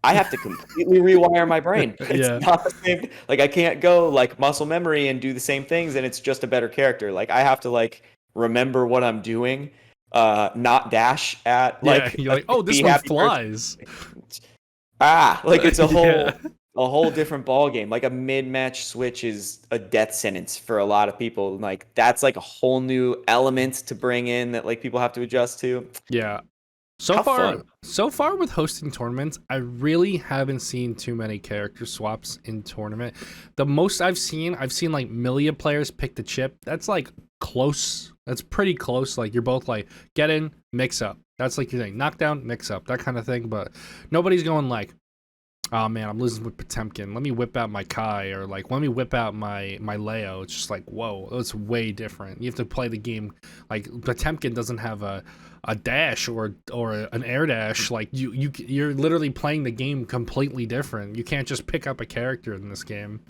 S2: I have to completely rewire my brain. It's
S1: Yeah.
S2: not the same. Like I can't go like muscle memory and do the same things, and it's just a better character. Like I have to like remember what I'm doing, not dash at
S1: Yeah.
S2: like
S1: You're
S2: a
S1: like, oh, this
S2: 60
S1: one
S2: happy person.
S1: flies.
S2: Like it's a
S1: Yeah.
S2: whole different ball game. Like a mid-match switch is a death sentence for a lot of people. Like that's like a whole new element to bring in that like people have to adjust to.
S1: Yeah. So
S2: Have
S1: far,
S2: fun.
S1: with hosting tournaments, I really haven't seen too many character swaps in tournament. The most I've seen like Milia players pick the chip. That's like close. That's pretty close. Like you're both like get in, mix up. That's like you're saying knockdown, mix up, that kind of thing. But nobody's going like, oh man, I'm losing with Potemkin. Let me whip out my Kai, or like let me whip out my Leo. It's just like, whoa, it's way different. You have to play the game like Potemkin doesn't have a dash or an air dash. Like you're literally playing the game completely different. You can't just pick up a character in this game.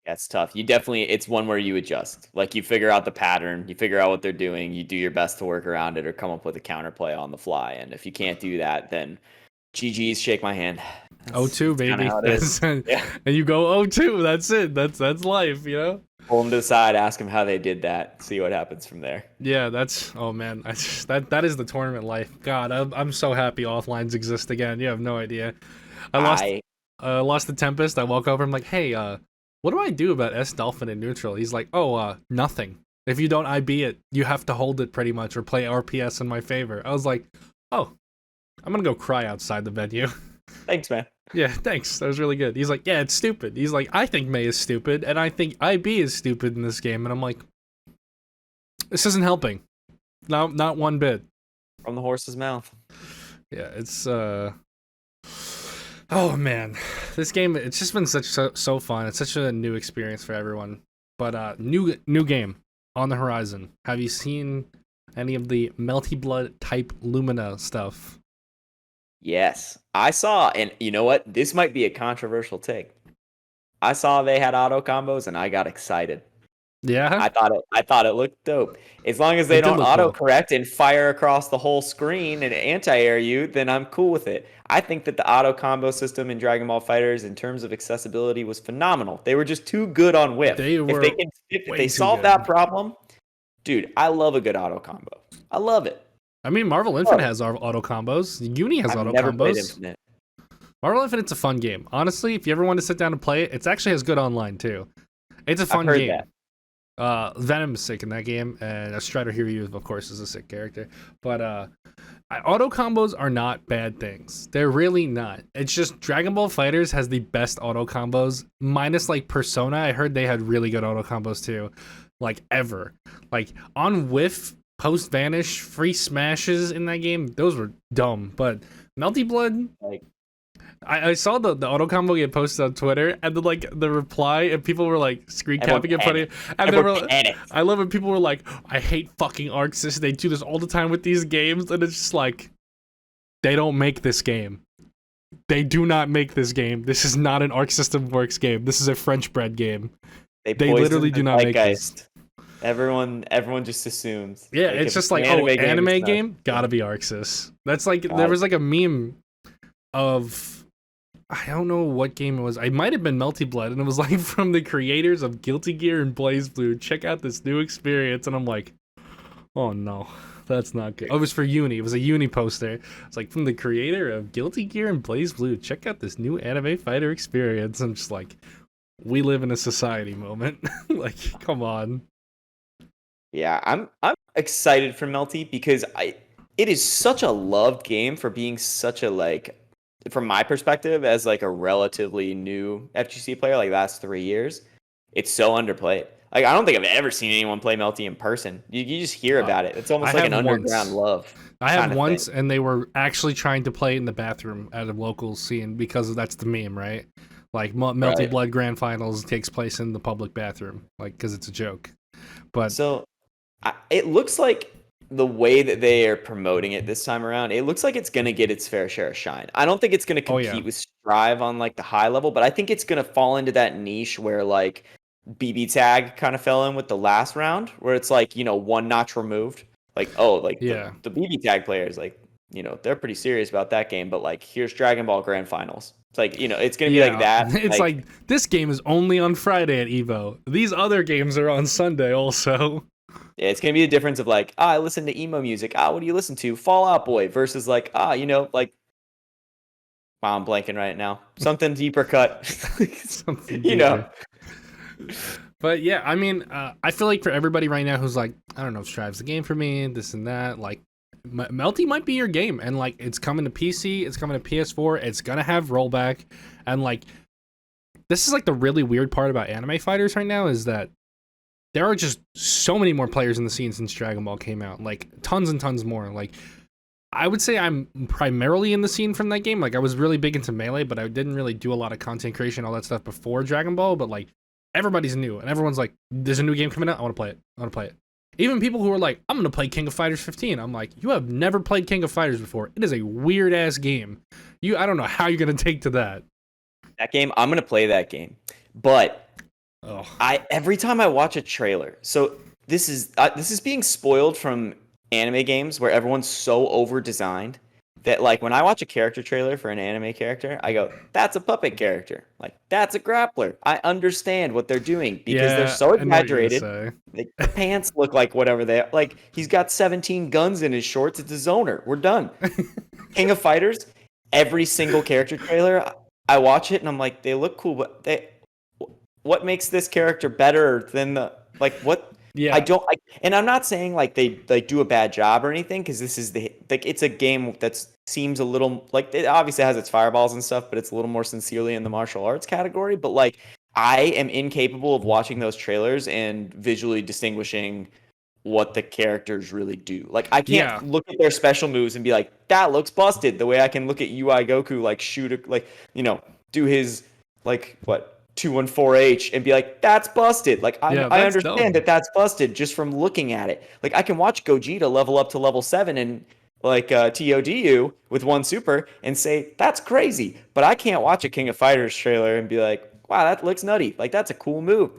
S2: That's tough. It's one where you adjust. Like you figure out the pattern, you figure out what they're doing, you do your best to work around it or come up with a counterplay on the fly. And if you can't do that, then GG's, shake my hand.
S1: O2, baby.
S2: How it is. Yeah.
S1: And you go O2. That's it. That's life,
S2: Pull them to the side, ask them how they did that, see what happens from there.
S1: Yeah, oh man, that is the tournament life. God, I'm so happy offlines exist again. You have no idea. I lost the Tempest. I woke up. I'm like, hey, what do I do about S Dolphin in neutral? He's like, oh, nothing. If you don't IB it, you have to hold it pretty much or play RPS in my favor. I was like, oh, I'm gonna go cry outside the venue.
S2: Thanks, man.
S1: Yeah, thanks. That was really good. He's like, yeah, it's stupid. He's like, I think Mei is stupid, and I think IB is stupid in this game. And I'm like, this isn't helping. No, not one bit.
S2: From the horse's mouth.
S1: Yeah, it's oh man, this game, it's just been so fun. It's such a new experience for everyone. But new game on the horizon. Have you seen any of the Melty Blood type Lumina stuff?
S2: Yes, I saw, and you know what? This might be a controversial take. I saw they had auto combos, and I got excited.
S1: Yeah,
S2: I thought it looked dope. As long as they
S1: it did
S2: don't
S1: look cool.
S2: autocorrect and fire across the whole screen and anti-air you, then I'm cool with it. I think that the auto combo system in Dragon Ball Fighters, in terms of accessibility, was phenomenal. They were just too good on whiff.
S1: They were
S2: If
S1: way
S2: they
S1: too
S2: solve that
S1: good.
S2: problem, dude, I love a good auto combo. I love it.
S1: I mean, Marvel
S2: Love
S1: Infinite
S2: it.
S1: has auto combos. Uni has
S2: I've
S1: auto
S2: never played
S1: combos.
S2: Infinite.
S1: Marvel Infinite's a fun game. Honestly, if you ever want to sit down and play it, it actually has good online too. It's a
S2: I've
S1: fun
S2: heard
S1: game.
S2: that.
S1: Venom's sick in that game, and Strider Hiryu, of course, is a sick character. But auto combos are not bad things. They're really not. It's just Dragon Ball Fighters has the best auto combos, minus like Persona. I heard they had really good auto combos too, like ever. Like on whiff, post vanish, free smashes in that game. Those were dumb, but Melty Blood.
S2: Like,
S1: I saw the auto combo get posted on Twitter, and then like the reply, and people were like screen capping it funny, and they were. I love when people were like, "I hate fucking Arc Sys. They do this all the time with these games," and it's just like, they don't make this game. They do not make this game. This is not an Arc System Works game. This is a French bread game. They literally do not make this.
S2: Everyone just assumes.
S1: Yeah,
S2: like,
S1: it's just like, anime game, gotta be Arc Sys. That's like there was like a meme of. I don't know what game it was. I might have been Melty Blood, and it was like from the creators of Guilty Gear and Blaze Blue. Check out this new experience, and I'm like, oh no, that's not good. Oh, it was for Uni. It was a Uni poster. It's like from the creator of Guilty Gear and Blaze Blue. Check out this new anime fighter experience. I'm just like, we live in a society moment. Like, come on.
S2: Yeah, I'm excited for Melty because it is such a loved game for being such a like. From my perspective, as like a relatively new FGC player, like last 3 years, it's so underplayed. Like I don't think I've ever seen anyone play Melty in person. You just hear about it. It's almost like an underground love.
S1: I have once, and they were actually trying to play it in the bathroom at a local scene because that's the meme, right? Like Melty Blood Grand Finals takes place in the public bathroom, like because it's a joke. But
S2: so it looks like. The way that they are promoting it this time around, it looks like it's going to get its fair share of shine. I don't think it's going to compete with Strive on like the high level, but I think it's going to fall into that niche where like BB Tag kind of fell in with the last round, where it's like, one notch removed. Like, the BB Tag players, like, they're pretty serious about that game, but like, here's Dragon Ball Grand Finals. It's like, it's going to be like that.
S1: It's like, this game is only on Friday at EVO. These other games are on Sunday also.
S2: Yeah, it's gonna be the difference of like, I listen to emo music. What do you listen to? Fall Out Boy versus like, like, wow, I'm blanking right now. Something deeper cut. Something deeper.
S1: But yeah, I mean, I feel like for everybody right now who's like, I don't know if Strive's the game for me, this and that, like, Melty might be your game, and like, it's coming to PC, it's coming to PS4, it's gonna have rollback, and like, this is like the really weird part about anime fighters right now is that there are just so many more players in the scene since Dragon Ball came out. Like, tons and tons more. Like, I would say I'm primarily in the scene from that game. Like, I was really big into Melee, but I didn't really do a lot of content creation, all that stuff before Dragon Ball. But, like, everybody's new. And everyone's like, there's a new game coming out. I want to play it. I want to play it. Even people who are like, I'm going to play King of Fighters 15. I'm like, you have never played King of Fighters before. It is a weird-ass game. I don't know how you're going to take to that.
S2: That game, I'm going to play that game. But... every time I watch a trailer, so this is being spoiled from anime games where everyone's so over designed that like when I watch a character trailer for an anime character, I go, that's a puppet character. Like that's a grappler. I understand what they're doing because they're so exaggerated. The pants look like whatever they are. Like he's got 17 guns in his shorts. It's a zoner. We're done. King of Fighters, every single character trailer, I watch it and I'm like, they look cool, but what makes this character better than what? Yeah, and I'm not saying like they do a bad job or anything because this is it's a game that seems a little like it obviously has its fireballs and stuff, but it's a little more sincerely in the martial arts category. But like I am incapable of watching those trailers and visually distinguishing what the characters really do. Like I can't look at their special moves and be like that looks busted the way I can look at UI Goku like do his like what 214H and be like, that's busted. Like, I understand that that's busted just from looking at it. Like, I can watch Gogeta level up to level 7 and like TODU with one super and say that's crazy, but I can't watch a King of Fighters trailer and be like, wow, that looks nutty. Like that's a cool move.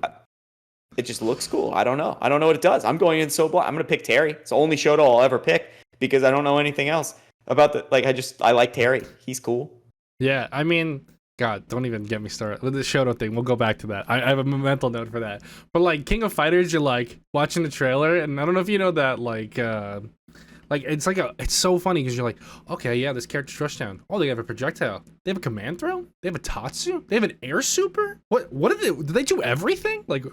S2: It just looks cool. I don't know. I don't know what it does. I'm going in so blind. I'm gonna pick Terry. It's the only Shoto I'll ever pick because I don't know anything else about the like. I like Terry. He's cool.
S1: Yeah, I mean, God, don't even get me started with the Shoto thing. We'll go back to that. I have a mental note for that. But like King of Fighters, you're like watching the trailer, and I don't know if you know that like it's so funny because you're like, okay, yeah, this character's rush down. Oh, they have a projectile. They have a command throw. They have a Tatsu. They have an air super. What did they? Do they do everything? Like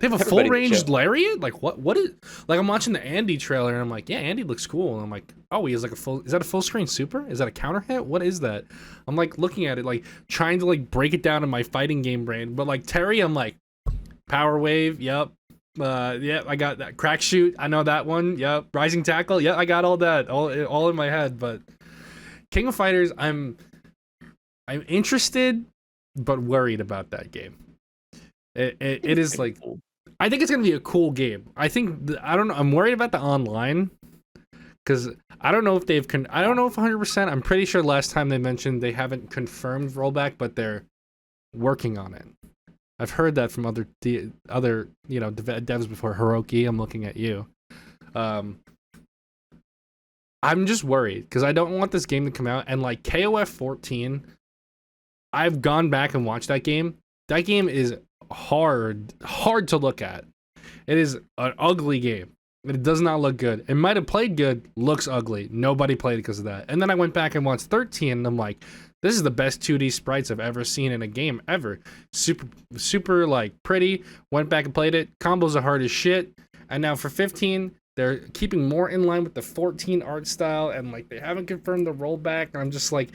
S1: they have a full range lariat. Like what is? Like I'm watching the Andy trailer and I'm like, yeah, Andy looks cool. And I'm like, oh, he has like a full. Is that a full screen super? Is that a counter hit? What is that? I'm like looking at it, like trying to like break it down in my fighting game brain. But like Terry, I'm like, power wave. Yep. Yeah, I got that. Crack shoot, I know that one. Yep. Rising tackle, yeah, I got all that, all in my head. But King of Fighters, I'm interested, but worried about that game. It is like, I think it's gonna be a cool game. I think I don't know. I'm worried about the online because I don't know if I don't know if 100%. I'm pretty sure last time they mentioned they haven't confirmed rollback, but they're working on it. I've heard that from other devs before. Hiroki, I'm looking at you. I'm just worried because I don't want this game to come out and like KOF 14. I've gone back and watched that game. That game is hard to look at. It is an ugly game. It does not look good. It might have played good, looks ugly. Nobody played it because of that. And then I went back and watched 13, and I'm like, this is the best 2D sprites I've ever seen in a game ever. Super like pretty. Went back and played it. Combos are hard as shit. And now for 15, they're keeping more in line with the 14 art style, and like they haven't confirmed the rollback. And I'm just like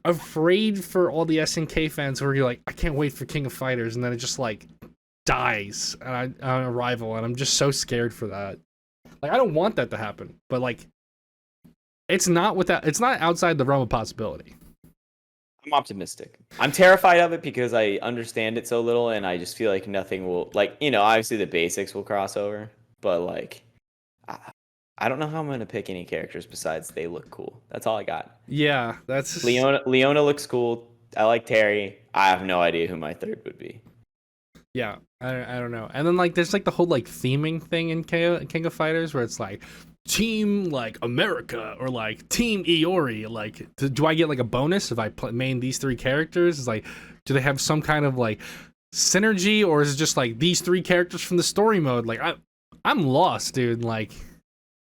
S1: afraid for all the SNK fans where you're like, I can't wait for King of Fighters, and then it just like dies on arrival, and I'm just so scared for that. Like I don't want that to happen, but like it's not outside the realm of possibility.
S2: I'm optimistic. I'm terrified of it because I understand it so little, and I just feel like nothing will, like, obviously the basics will cross over, but like, I don't know how I'm gonna pick any characters besides they look cool. That's all I got.
S1: Yeah, that's
S2: Leona looks cool. I like Terry. I have no idea who my third would be.
S1: Yeah, I don't know. And then like there's like the whole like theming thing in King of Fighters where it's like Team like America or like Team Iori. Like, do I get like a bonus if I main these three characters? It's like, do they have some kind of like synergy, or is it just like these three characters from the story mode? Like I'm lost, dude. Like,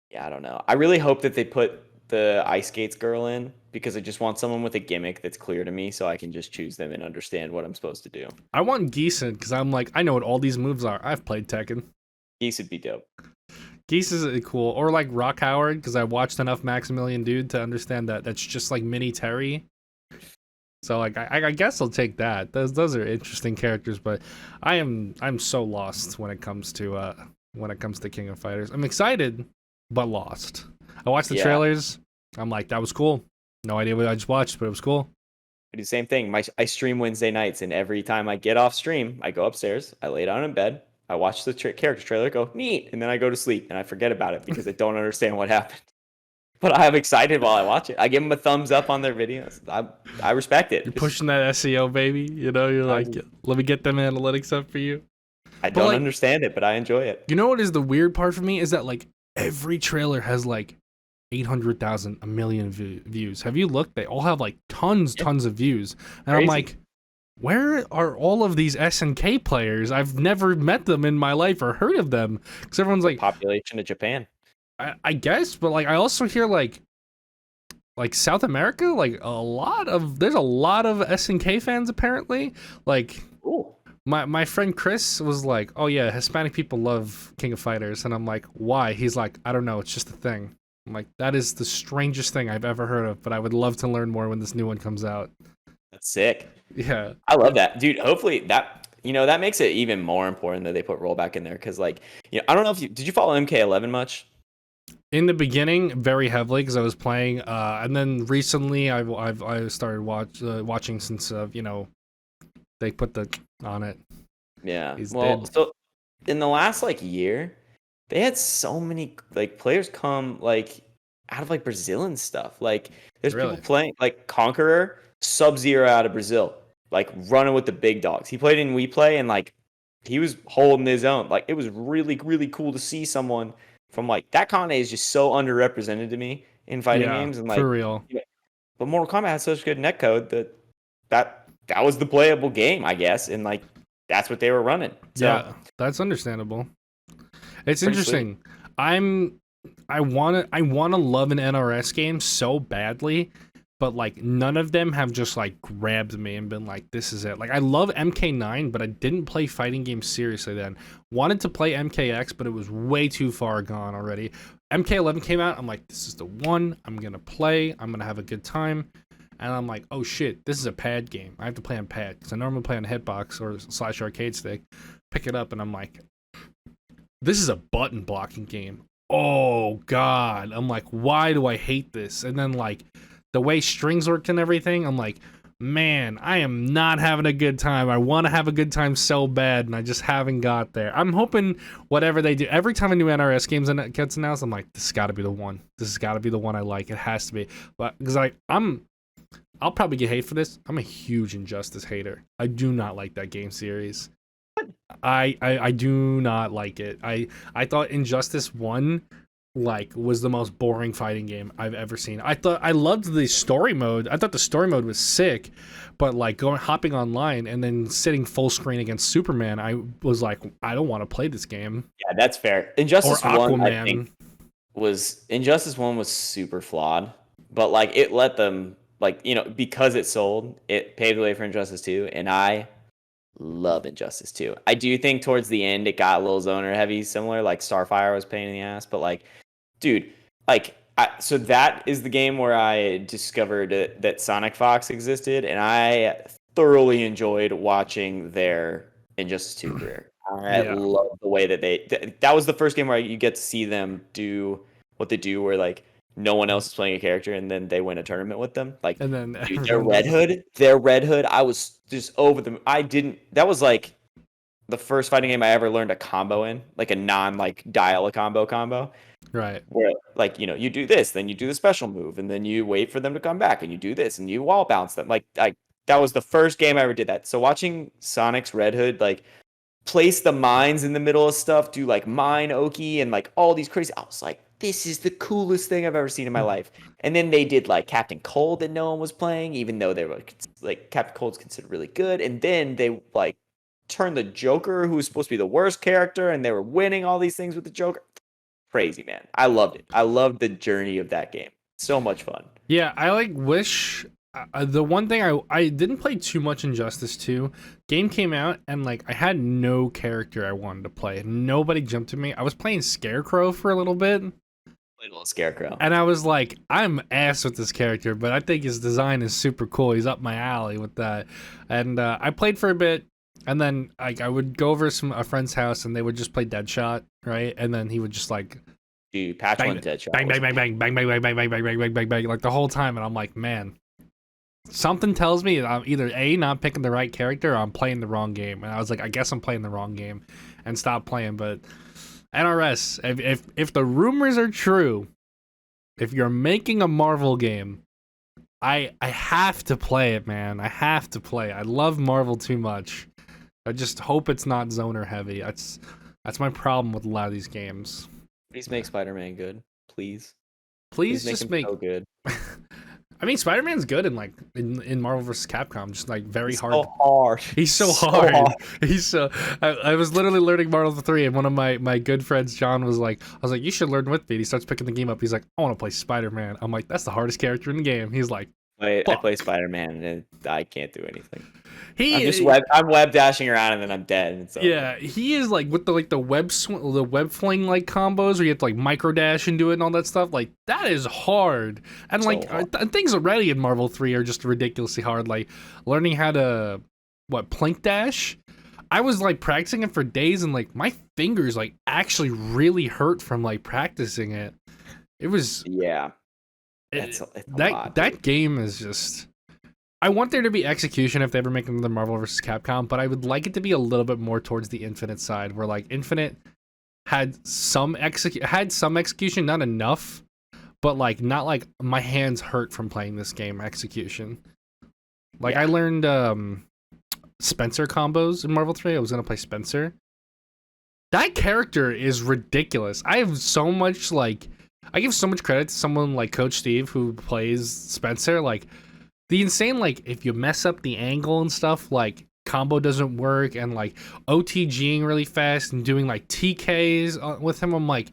S2: yeah, I don't know. I really hope that they put the Ice Skates girl in because I just want someone with a gimmick that's clear to me so I can just choose them and understand what I'm supposed to do.
S1: I want Geese because I'm like, I know what all these moves are. I've played Tekken.
S2: Geese would be dope.
S1: Geese is cool. Or like Rock Howard, because I watched enough Maximilian Dude to understand that that's just like mini Terry. So like I guess I'll take that. Those are interesting characters, but I'm so lost when it comes to King of Fighters. I'm excited, but lost. I watched the trailers. I'm like, that was cool. No idea what I just watched, but it was cool.
S2: I do the same thing. I stream Wednesday nights, and every time I get off stream, I go upstairs, I lay down in bed, I watch the character trailer, go, neat, and then I go to sleep, and I forget about it because I don't understand what happened. But I'm excited while I watch it. I give them a thumbs up on their videos. I respect it.
S1: You're pushing that SEO, baby. You're like, let me get them analytics up for you.
S2: I don't understand it, but I enjoy it.
S1: You know what is the weird part for me is that like every trailer has like 800,000, a million views. Have you looked? They all have like tons of views. And crazy. I'm like, where are all of these SNK players? I've never met them in my life or heard of them. Because everyone's like...
S2: population of Japan.
S1: I guess, but like I also hear like South America, like there's a lot of SNK fans apparently. Like, ooh. My friend Chris was like, oh yeah, Hispanic people love King of Fighters. And I'm like, why? He's like, I don't know, it's just a thing. I'm like, that is the strangest thing I've ever heard of, but I would love to learn more when this new one comes out.
S2: That's sick.
S1: Yeah.
S2: I love that. Dude, hopefully that makes it even more important that they put rollback in there. Cause like, I don't know if did you follow MK11 much?
S1: In the beginning, very heavily because I was playing, and then recently I started watching since they put the on it.
S2: Yeah.
S1: He's
S2: well,
S1: dead.
S2: So in the last like year, they had so many like players come like out of like Brazil and stuff. Like there's people
S1: Really?
S2: playing like Conqueror, Sub-Zero out of Brazil, like running with the big dogs. He played in We Play and like he was holding his own. Like it was really, really cool to see someone from like that continent is just so underrepresented to me in fighting
S1: Yeah,
S2: games. And
S1: for
S2: like,
S1: real.
S2: yeah, but Mortal Kombat has such good netcode that was the playable game, I guess. And like that's what they were running. So
S1: Yeah, that's understandable. It's
S2: pretty sweet.
S1: interesting. I wanna love an NRS game so badly, but like none of them have just like grabbed me and been like, this is it. Like I love MK9, but I didn't play fighting games seriously then. Wanted to play MKX, but it was way too far gone already. MK11 came out, I'm like, this is the one I'm gonna play, I'm gonna have a good time. And I'm like, oh shit, this is a pad game. I have to play on pad, because I normally play on hitbox or slash arcade stick. Pick it up and I'm like, this is a button blocking game. Oh god. I'm like, why do I hate this? And then like the way strings worked and everything, I'm like, man, I am not having a good time. I want to have a good time so bad, and I just haven't got there. I'm hoping whatever they do, every time a new NRS game gets announced, I'm like, this has got to be the one. This has got to be the one I like. It has to be. But because I'll probably get hate for this. I'm a huge Injustice hater. I do not like that game series. I do not like it. I thought Injustice 1 like was the most boring fighting game I've ever seen. I loved the story mode. I thought the story mode was sick, but like hopping online and then sitting full screen against Superman, I was like, I don't want to play this game.
S2: Yeah, that's fair.
S1: Or
S2: Injustice 1, I
S1: Aquaman.
S2: think, Injustice 1 was super flawed, but like it let them like, because it sold, it paved the way for Injustice 2, and I love Injustice 2. I do think towards the end it got a little zoner heavy, similar like Starfire was a pain in the ass, but like, dude, like so that is the game where I discovered that Sonic Fox existed, and I thoroughly enjoyed watching their Injustice 2 career. I
S1: Yeah.
S2: love the way that that was the first game where you get to see them do what they do, where like no one else is playing a character, and then they win a tournament with them. Like,
S1: And then
S2: dude,
S1: everyone does it.
S2: their Red Hood, I was just over them. That was like the first fighting game I ever learned a combo in, like a non like dial a combo.
S1: Right.
S2: Where like, you do this, then you do the special move, and then you wait for them to come back, and you do this, and you wall bounce them. Like that was the first game I ever did that. So watching Sonic's Red Hood like place the mines in the middle of stuff, do like mine Oki and like all these crazy. I was like, this is the coolest thing I've ever seen in my life. And then they did like Captain Cold that no one was playing, even though they were like Captain Cold's considered really good. And then they like turned the Joker, who was supposed to be the worst character, and they were winning all these things with the Joker. Crazy, man. I loved it. I loved the journey of that game. So much fun.
S1: Yeah, I like wish the one thing I didn't play too much Injustice 2. Game came out and like I had no character I wanted to play. Nobody jumped to me. I was playing Scarecrow for a little bit.
S2: Played a little Scarecrow.
S1: And I was like, I'm ass with this character, but I think his design is super cool. He's up my alley with that. And I played for a bit, and then like I would go over to a friend's house and they would just play Deadshot, right? And then he would just like
S2: Dude, patch
S1: bang,
S2: one Deadshot.
S1: bang, bang, bang, bang, bang, bang, bang, bang, bang, bang, bang, bang, bang, bang, like the whole time. And I'm like, man, something tells me that I'm either A, not picking the right character, or I'm playing the wrong game. And I was like, I guess I'm playing the wrong game, and stopped playing. But NRS, if the rumors are true, if you're making a Marvel game, I have to play it, man. I have to play. I love Marvel too much. I just hope it's not zoner heavy. That's my problem with a lot of these games.
S2: Please make Spider-Man good. Please.
S1: Please
S2: make
S1: just
S2: him
S1: make
S2: so good.
S1: I mean, Spider-Man's good in Marvel vs. Capcom, just like very
S2: He's
S1: hard.
S2: so hard.
S1: He's so hard. He's so. I was literally learning Marvel 3, and one of my good friends, John, I was like, you should learn with me. And he starts picking the game up. He's like, I want to play Spider-Man. I'm like, that's the hardest character in the game. He's like,
S2: I play Spider-Man, and I can't do anything.
S1: I'm
S2: web dashing around, and then I'm dead. And so
S1: yeah, he is like with the web fling like combos where you have to like micro dash and do it and all that stuff. Like that is hard. And
S2: So
S1: like
S2: hard.
S1: things already in Marvel 3 are just ridiculously hard. Like learning how to plink dash. I was like practicing it for days, and like my fingers like actually really hurt from like practicing it. It was
S2: Yeah. It's a lot,
S1: that
S2: dude.
S1: game is just. I want there to be execution if they ever make another Marvel vs. Capcom, but I would like it to be a little bit more towards the Infinite side, where like Infinite had some execution, not enough, but like not like my hands hurt from playing this game execution. Like
S2: Yeah.
S1: I learned Spencer combos in Marvel 3. I was gonna play Spencer. That character is ridiculous. I have so much like I give so much credit to someone like Coach Steve who plays Spencer. Like the insane like if you mess up the angle and stuff, like combo doesn't work, and like OTGing really fast and doing like TKs with him. I'm like,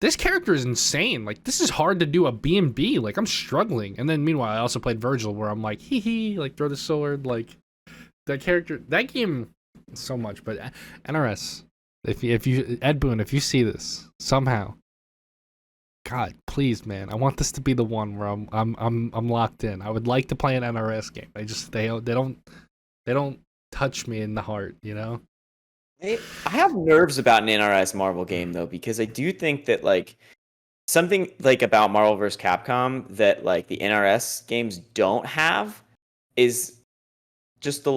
S1: this character is insane. Like this is hard to do a B&B. Like I'm struggling. And then meanwhile, I also played Virgil where I'm like, hee hee, like throw the sword. Like that character, that game, so much. But NRS, if you Ed Boon, if you see this somehow, God, please, man, I want this to be the one where I'm locked in. I would like to play an NRS game. They don't touch me in the heart, you know?
S2: I have nerves about an NRS Marvel game though, because I do think that like something like about Marvel vs. Capcom that like the NRS games don't have is just the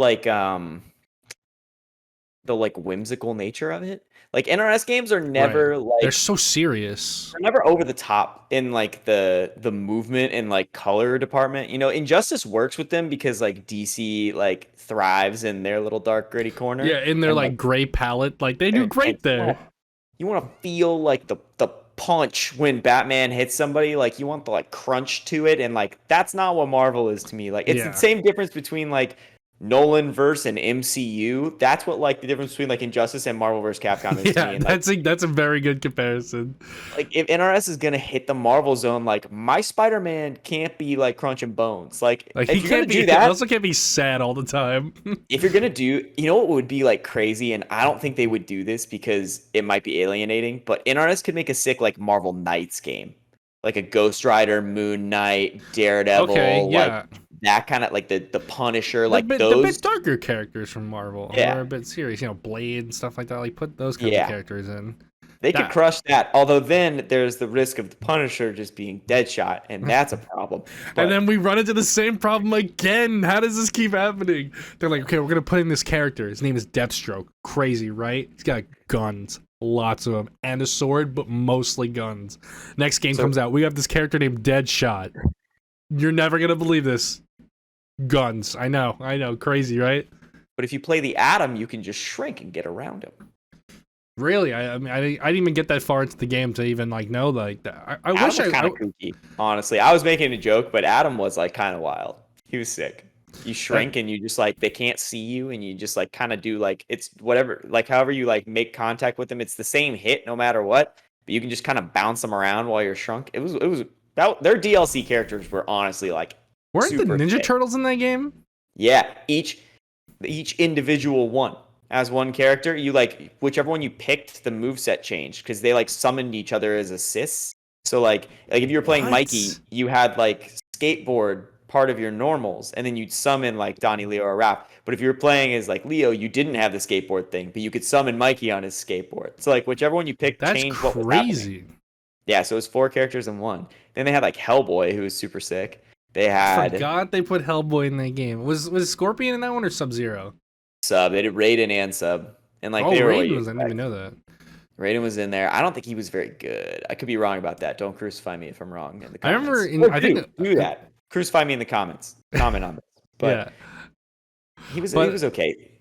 S2: whimsical nature of it. Like NRS games are never
S1: They're so serious.
S2: they're never over the top in like the movement and like color department. You know, Injustice works with them because like DC like thrives in their little dark gritty corner.
S1: Yeah, in their
S2: And,
S1: like gray palette, like they do
S2: and
S1: great there.
S2: you want to feel like the punch when Batman hits somebody. Like you want the like crunch to it, and like that's not what Marvel is to me. Like it's the same difference between like Nolan verse and MCU. That's what like the difference between like Injustice and Marvel vs. Capcom is to me. And,
S1: that's a very good comparison.
S2: like if NRS is gonna hit the Marvel zone, like my Spider-Man can't be like crunching bones. Like
S1: Like
S2: if
S1: he
S2: you're
S1: can't
S2: gonna
S1: be
S2: do that,
S1: also can't be sad all the time.
S2: if you're gonna do, you know what would be like crazy, and I don't think they would do this because it might be alienating, but NRS could make a sick like Marvel Knights game, like a Ghost Rider, Moon Knight, Daredevil,
S1: Okay, yeah.
S2: like that kind of like the Punisher,
S1: The
S2: like
S1: bit
S2: those.
S1: darker characters from Marvel,
S2: Yeah.
S1: or a bit serious, you know, Blade and stuff like that. Like put those kinds of characters in.
S2: They could crush that. Although then there's the risk of the Punisher just being Deadshot, and that's a problem.
S1: And then we run into the same problem again. How does this keep happening? They're like, okay, we're gonna put in this character. His name is Deathstroke. Crazy, right? He's got guns, lots of them, and a sword, but mostly guns. Next game comes out. We have this character named Deadshot. You're never gonna believe this. Guns. I know. Crazy, right?
S2: But if you play the Atom, you can just shrink and get around him.
S1: Really, I mean, I didn't even get that far into the game to even like know like that. I wish I
S2: kind of kooky. Honestly, I was making a joke, but Adam was like kind of wild. He was sick. You shrink and you just like they can't see you, and you just like kind of do like it's whatever, like however you like make contact with them. It's the same hit no matter what, but you can just kind of bounce them around while you're shrunk. It was their DLC characters were honestly like
S1: weren't the Ninja
S2: sick.
S1: Turtles in that game?
S2: Yeah, each individual one. As one character, you like whichever one you picked, the moveset changed because they like summoned each other as assists. So like if you were playing Mikey, you had like skateboard part of your normals, and then you'd summon like Donnie, Leo, or Raph. But if you were playing as like Leo, you didn't have the skateboard thing, but you could summon Mikey on his skateboard. So like whichever one you picked changed what was happening. That's crazy. Yeah, so it was 4 characters in one. Then they had like Hellboy, who was super sick. They had
S1: I forgot they put Hellboy in that game. Was Scorpion in that one or Sub-Zero?
S2: Sub. They did Raiden and Sub. And like
S1: Raiden was, I didn't even know that.
S2: Raiden was in there. I don't think he was very good. I could be wrong about that. Don't crucify me if I'm wrong in the comments.
S1: I remember I think
S2: do that. Crucify me in the comments. Comment on this. But he was okay.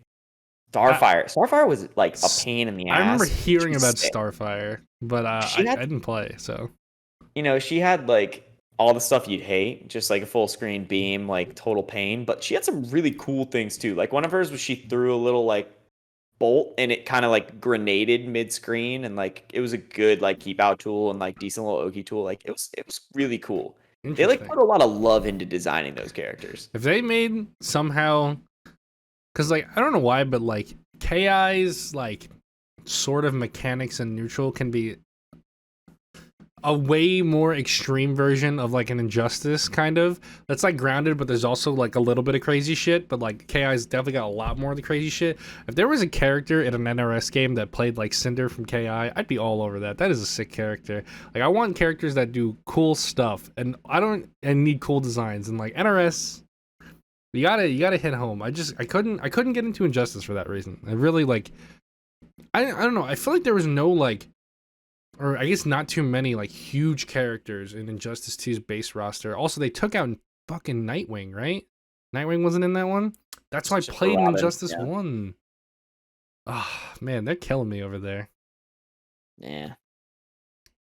S2: Starfire was like a pain in the ass.
S1: I remember hearing about Starfire, but I didn't play, so
S2: you know, she had like all the stuff you'd hate, just like a full screen beam, like total pain. But she had some really cool things too. Like one of hers was she threw a little like bolt and it kind of like grenaded mid screen, and like it was a good like keep out tool and like decent little Oki tool. Like it was really cool. They like put a lot of love into designing those characters.
S1: If they made somehow, because like I don't know why, but like KI's like sort of mechanics and neutral can be a way more extreme version of like an Injustice kind of that's like grounded, but there's also like a little bit of crazy shit. But like KI's definitely got a lot more of the crazy shit. If there was a character in an NRS game that played like Cinder from KI, I'd be all over that. That is a sick character. Like I want characters that do cool stuff, and need cool designs. And like NRS, you gotta hit home. I couldn't get into Injustice for that reason. I really like I don't know. I feel like there was no like or I guess not too many like huge characters in Injustice 2's base roster. Also, they took out fucking Nightwing, right? Nightwing wasn't in that one. That's why I
S2: Just for
S1: played in
S2: Robin.
S1: Injustice
S2: Yeah.
S1: 1. Ah, man, they're killing me over there.
S2: Yeah.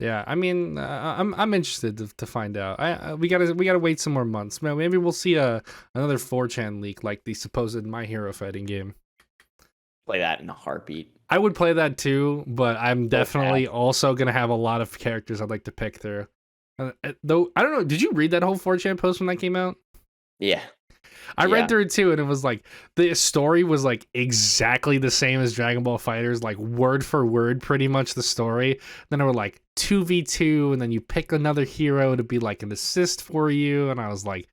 S1: Yeah, I mean, I'm interested to find out. We gotta wait some more months. Maybe we'll see another 4chan leak like the supposed My Hero fighting game.
S2: Play that in a heartbeat.
S1: I would play that too, but I'm definitely
S2: fast.
S1: also gonna have a lot of characters I'd like to pick through. Though I don't know, did you read that whole 4chan post when that came out?
S2: Yeah.
S1: I
S2: Yeah.
S1: read through it too, and it was like the story was like exactly the same as Dragon Ball Fighters, like word for word, pretty much the story. Then there were like 2v2, and then you pick another hero to be like an assist for you, and I was like,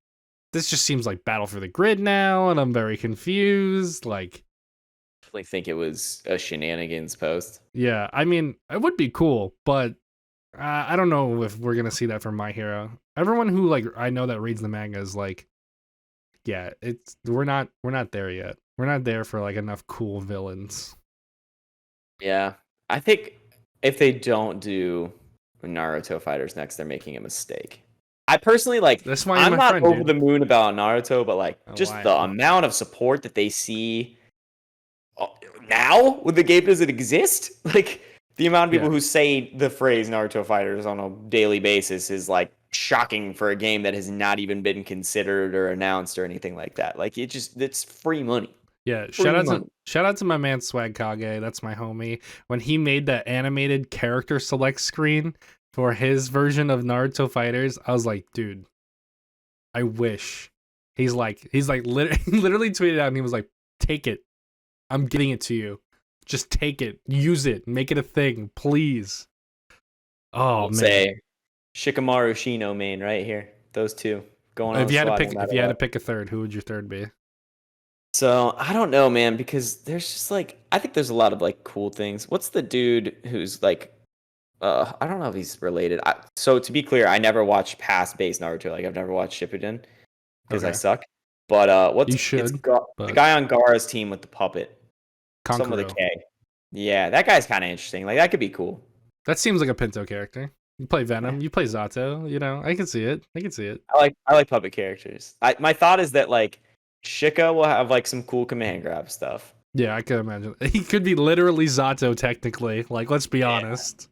S1: this just seems like Battle for the Grid now, and I'm very confused. Like,
S2: I think it was a shenanigans post.
S1: yeah, I mean, it would be cool, but I don't know if we're gonna see that from My Hero. Everyone who like I know that reads the manga is like, yeah, we're not there yet. We're not there for like enough cool villains.
S2: Yeah. I think if they don't do Naruto fighters next, they're making a mistake. I personally like
S1: That's why you're
S2: I'm
S1: my
S2: not
S1: friend,
S2: over
S1: dude.
S2: the moon about Naruto, but like
S1: Oh,
S2: just
S1: why?
S2: the amount of support that they see now with the game doesn't exist. Like the amount of people
S1: Yeah,
S2: who say the phrase Naruto fighters on a daily basis is like shocking for a game that has not even been considered or announced or anything like that. Like it's free money.
S1: yeah.
S2: Free money.
S1: Shout out to my man Swag Kage. That's my homie. When he made that animated character select screen for his version of Naruto Fighters, I was like, dude, I wish. Literally tweeted out, and he was like, take it. I'm getting it to you. Just take it. Use it. Make it a thing, please. Oh
S2: I'll
S1: man.
S2: say Shikamaru Shino main right here. Those two going on
S1: If
S2: the
S1: you had to
S2: squad.
S1: pick
S2: No matter
S1: if you had to
S2: what.
S1: pick a third, who would your third be?
S2: So I don't know, man, because there's just like I think there's a lot of like cool things. What's the dude who's like I don't know if he's related. So to be clear, I never watched past base Naruto. Like I've never watched Shippuden because I
S1: Okay.
S2: suck. But
S1: You
S2: it's
S1: should,
S2: the
S1: but
S2: guy on Gara's team with the puppet, something with a
S1: Kankuro.
S2: K. Yeah, that guy's kind of interesting. Like that could be cool.
S1: That seems like a Pinto character. You play Venom, you play Zato, you know, I can see it. I can see it.
S2: I like puppet characters. My thought is that like Shika will have like some cool command grab stuff.
S1: Yeah, I can imagine. He could be literally Zato technically. Like, let's be
S2: Yeah.
S1: honest.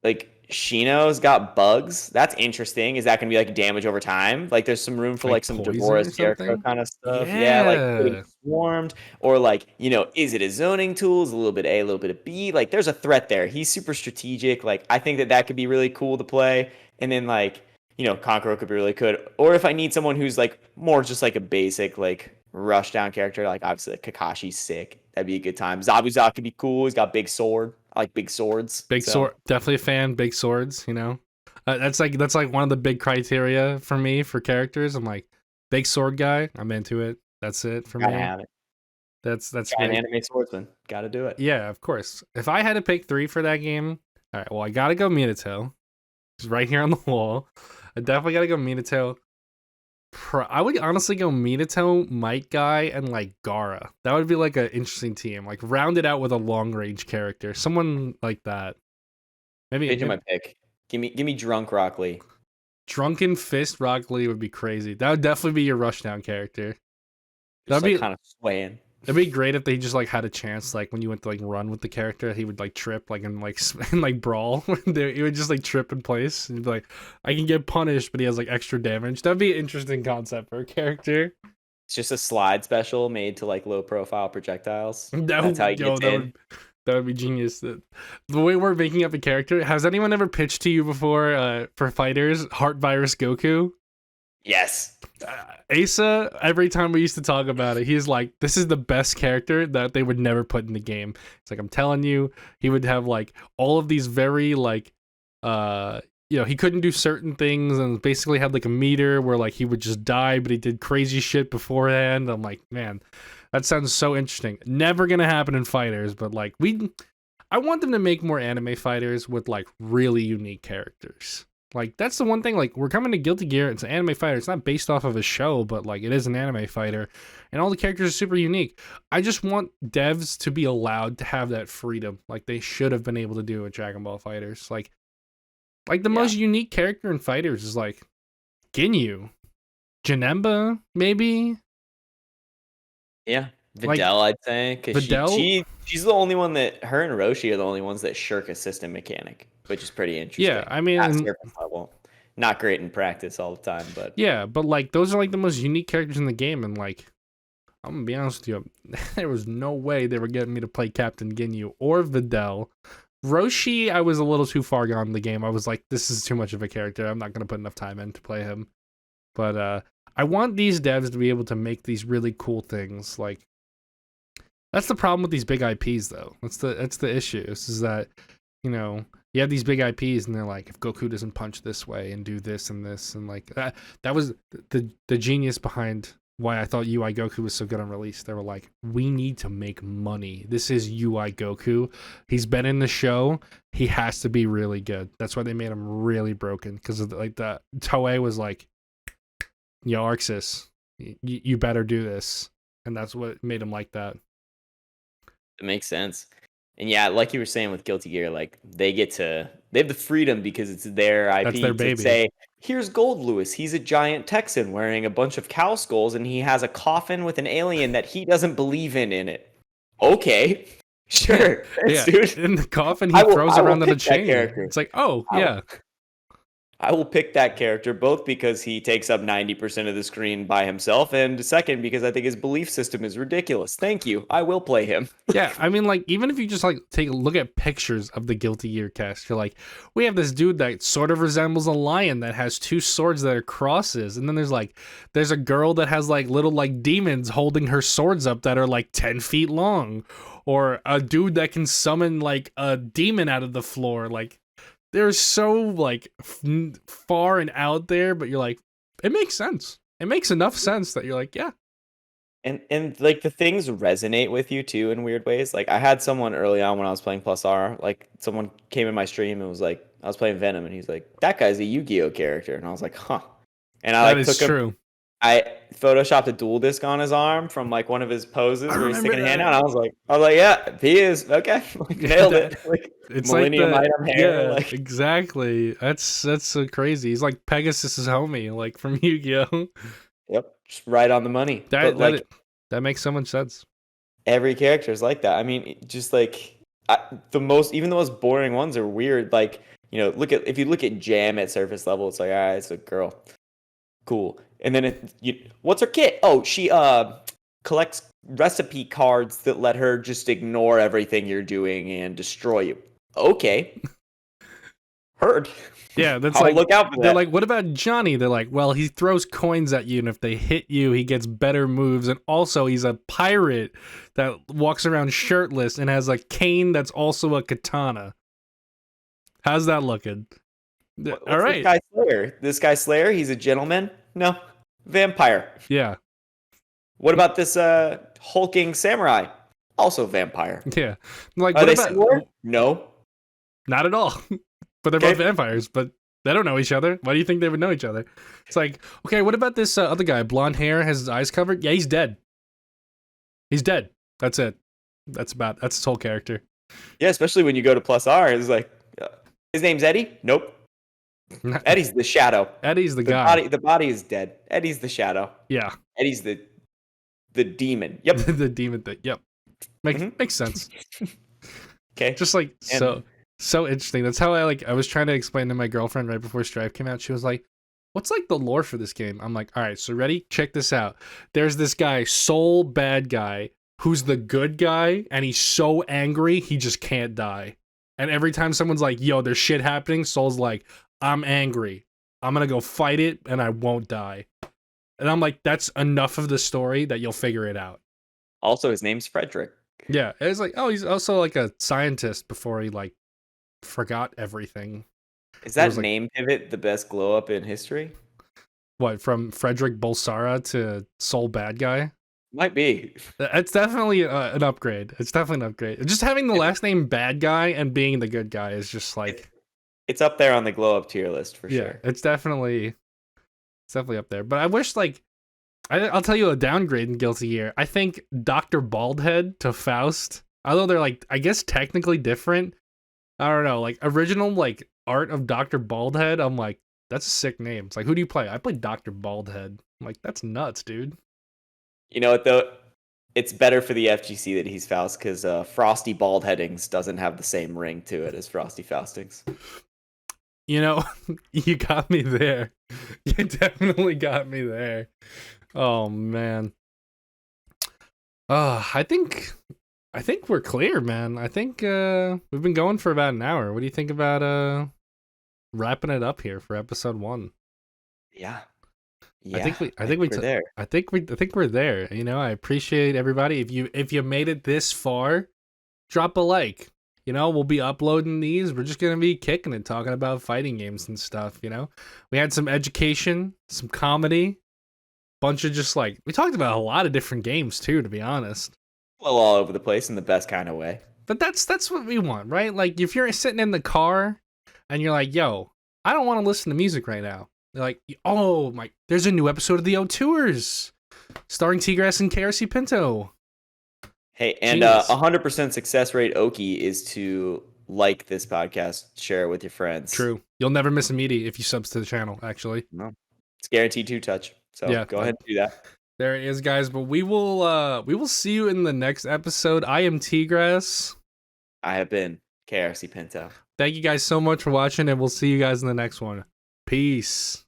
S2: Like Shino's got bugs. That's interesting. Is that gonna be like damage over time? Like there's some room for
S1: Like
S2: like some
S1: poison
S2: Devora
S1: or
S2: Scarecrow
S1: something?
S2: kind of stuff. Yeah, like getting
S1: Yeah.
S2: swarmed. Or like, is it a zoning tool? Is it a little bit A, a little bit of B? Like there's a threat there. He's super strategic. Like I think that could be really cool to play. And then like, Kankuro could be really good. Or if I need someone who's like more just like a basic like rush down character, like obviously like Kakashi's sick. That'd be a good time. Zabuza could be cool. He's got big sword. I like big swords.
S1: Big
S2: So
S1: sword, definitely a fan, big swords, you know. That's like one of the big criteria for me for characters. I'm like big sword guy, I'm into it. That's it for
S2: gotta
S1: me.
S2: have it.
S1: That's
S2: Guy an
S1: big.
S2: anime swordsman. Gotta do it.
S1: Yeah, of course. If I had to pick 3 for that game, all right, well, I got to go Minato. He's right here on the wall. I definitely got to go Minato. I would honestly go Minato, Might Guy, and like Gaara. That would be like an interesting team. Like rounded out with a long range character, someone like that. Maybe,
S2: Changing my pick. Give me drunk Rock Lee.
S1: Drunken Fist Rock Lee would be crazy. That would definitely be your Rushdown character.
S2: Just
S1: That'd
S2: like
S1: be
S2: kind of swaying.
S1: It'd be great if they just like had a chance, like when you went to like run with the character, he would like trip, like and like and like brawl. He would just like trip in place and be like, I can get punished, but he has like extra damage. That'd be an interesting concept for a character.
S2: It's just a slide special made to like low profile projectiles.
S1: That
S2: That's how he
S1: would, yo,
S2: gets in.
S1: that would be genius. The way we're making up a character. Has anyone ever pitched to you before for fighters Heart Virus Goku?
S2: Yes.
S1: Asa, every time we used to talk about it, he's like, this is the best character that they would never put in the game. It's like, I'm telling you, he would have like all of these very like, he couldn't do certain things and basically had like a meter where like he would just die, but he did crazy shit beforehand. I'm like, man, that sounds so interesting. Never gonna happen in fighters, but like I want them to make more anime fighters with like really unique characters. Like, that's the one thing, like, we're coming to Guilty Gear, it's an anime fighter, it's not based off of a show, but, like, it is an anime fighter, and all the characters are super unique. I just want devs to be allowed to have that freedom, like they should have been able to do with Dragon Ball FighterZ. Like the most unique character in Fighters is, like, Ginyu. Janemba, maybe?
S2: Yeah. Videl, I'd say, because she's the only one that her and Roshi are the only ones that shirk a system mechanic, which is pretty interesting.
S1: Yeah, I mean,
S2: at surface level, not great in practice all the time, but
S1: yeah, but like those are like the most unique characters in the game, and like I'm gonna be honest with you, there was no way they were getting me to play Captain Ginyu or Videl. Roshi, I was a little too far gone in the game. I was like, this is too much of a character. I'm not gonna put enough time in to play him. But I want these devs to be able to make these really cool things. Like, that's the problem with these big IPs, though. That's the issue. Is that, you know, you have these big IPs, and they're like, if Goku doesn't punch this way and do this and this, and like that was the genius behind why I thought UI Goku was so good on release. They were like, we need to make money. This is UI Goku. He's been in the show. He has to be really good. That's why they made him really broken, because of like the Toei was like, yo, Arxis, you better do this, and that's what made him like that.
S2: It makes sense. And yeah, like you were saying with Guilty Gear, like they have the freedom because it's their IP.
S1: That's their baby.
S2: To say, here's Gold Lewis. He's a giant Texan wearing a bunch of cow skulls, and he has a coffin with an alien that he doesn't believe in it. Okay, sure,
S1: yeah.
S2: Dude.
S1: In the coffin, he throws around on a chain. It's like, oh yeah.
S2: I will pick that character, both because he takes up 90% of the screen by himself, and second, because I think his belief system is ridiculous. Thank you. I will play him.
S1: Yeah, I mean, like, even if you just, like, take a look at pictures of the Guilty Gear cast, you're like, we have this dude that sort of resembles a lion that has two swords that are crosses, and then there's a girl that has, like, little, like, demons holding her swords up that are, like, 10 feet long, or a dude that can summon, like, a demon out of the floor, like, they're so, like, far and out there, but you're like, it makes sense. It makes enough sense that you're like, yeah.
S2: And like the things resonate with you too in weird ways. Like I had someone early on when I was playing Plus R, like someone came in my stream and was like, I was playing Venom, and he's like, that guy's a Yu-Gi-Oh character, and I was like, huh. And I like took him. I photoshopped a dual disc on his arm from like one of his poses where he's sticking a hand out. I was like, yeah, he is okay. Like, nailed it. Like,
S1: it's
S2: Millennium
S1: like
S2: item hair.
S1: Yeah,
S2: like.
S1: Exactly. That's so crazy. He's like Pegasus's homie, like from Yu-Gi-Oh.
S2: Yep, just right on the money.
S1: That makes so much sense.
S2: Every character is like that. I mean, just like even the most boring ones are weird. Like, you know, if you look at Jam at surface level, it's like, all right, it's a girl. Cool. And then what's her kit? Oh, she collects recipe cards that let her just ignore everything you're doing and destroy you. Okay. Heard.
S1: Yeah, that's
S2: like, look out for that.
S1: They're like, what about Johnny? They're like, well, he throws coins at you, and if they hit you, he gets better moves. And also, he's a pirate that walks around shirtless and has a cane that's also a katana. How's that looking? All right.
S2: This guy Slayer, he's a gentleman? No. Vampire.
S1: Yeah.
S2: What about this hulking samurai? Also vampire.
S1: Yeah. Like,
S2: are they similar? No.
S1: Not at all. But they're both vampires, but they don't know each other. Why do you think they would know each other? It's like, okay, what about this other guy? Blonde hair, has his eyes covered? Yeah, he's dead. He's dead. That's it. That's his whole character.
S2: Yeah, especially when you go to Plus R, it's like, his name's Eddie? Nope. Eddie's the shadow.
S1: Eddie's the guy.
S2: The body is dead. Eddie's the shadow.
S1: Yeah.
S2: Eddie's the demon. Yep.
S1: The demon thing. Yep. Makes sense.
S2: Okay.
S1: Just like so interesting. That's how I was trying to explain to my girlfriend right before Strife came out. She was like, what's like the lore for this game? I'm like, all right, so ready? Check this out. There's this guy, Soul Bad Guy, who's the good guy, and he's so angry he just can't die. And every time someone's like, yo, there's shit happening, Soul's like, I'm angry. I'm gonna go fight it, and I won't die. And I'm like, that's enough of the story that you'll figure it out.
S2: Also, his name's Frederick.
S1: Yeah, it's like, oh, he's also like a scientist before he like forgot everything.
S2: Is that name pivot the best glow up in history?
S1: What, from Frederick Bolsara to Soul Bad Guy?
S2: Might be.
S1: It's definitely an upgrade. It's definitely an upgrade. Just having the last name Bad Guy and being the good guy is just like...
S2: It's up there on the glow up tier list for
S1: Yeah,
S2: sure.
S1: it's definitely up there. But I wish like I'll tell you a downgrade in Guilty Gear. I think Dr. Baldhead to Faust, although they're like I guess technically different. I don't know, like original like art of Dr. Baldhead. I'm like that's a sick name. It's like who do you play? I play Dr. Baldhead. I'm like that's nuts, dude.
S2: You know what though? It's better for the FGC that he's Faust because Frosty Baldheadings doesn't have the same ring to it as Frosty Faustings.
S1: You know, you got me there. You definitely got me there. Oh man. I think we're clear, man. I think we've been going for about an hour. What do you think about wrapping it up here for episode 1?
S2: Yeah.
S1: I think we're
S2: there.
S1: I think we're there. You know, I appreciate everybody. If you made it this far, drop a like. You know, we'll be uploading these. We're just gonna be kicking it, talking about fighting games and stuff. You know, we had some education, some comedy, bunch of just like we talked about a lot of different games too. To be honest,
S2: Well, all over the place in the best kind of way.
S1: but that's what we want, right? Like if you're sitting in the car and you're like, "Yo, I don't want to listen to music right now." They're like, "Oh my, there's a new episode of the O2ers, starring *tGrass and KRC Pinto."
S2: Hey, and
S1: Genius.
S2: 100% success rate Oki is to like this podcast, share it with your friends.
S1: True. You'll never miss a meaty if you subs to the channel, actually.
S2: No, it's guaranteed to touch. So
S1: Yeah,
S2: go ahead and do that.
S1: There it is, guys. But we will see you in the next episode. I am *tGrass.
S2: I have been KRC Pinto.
S1: Thank you guys so much for watching, and we'll see you guys in the next one. Peace.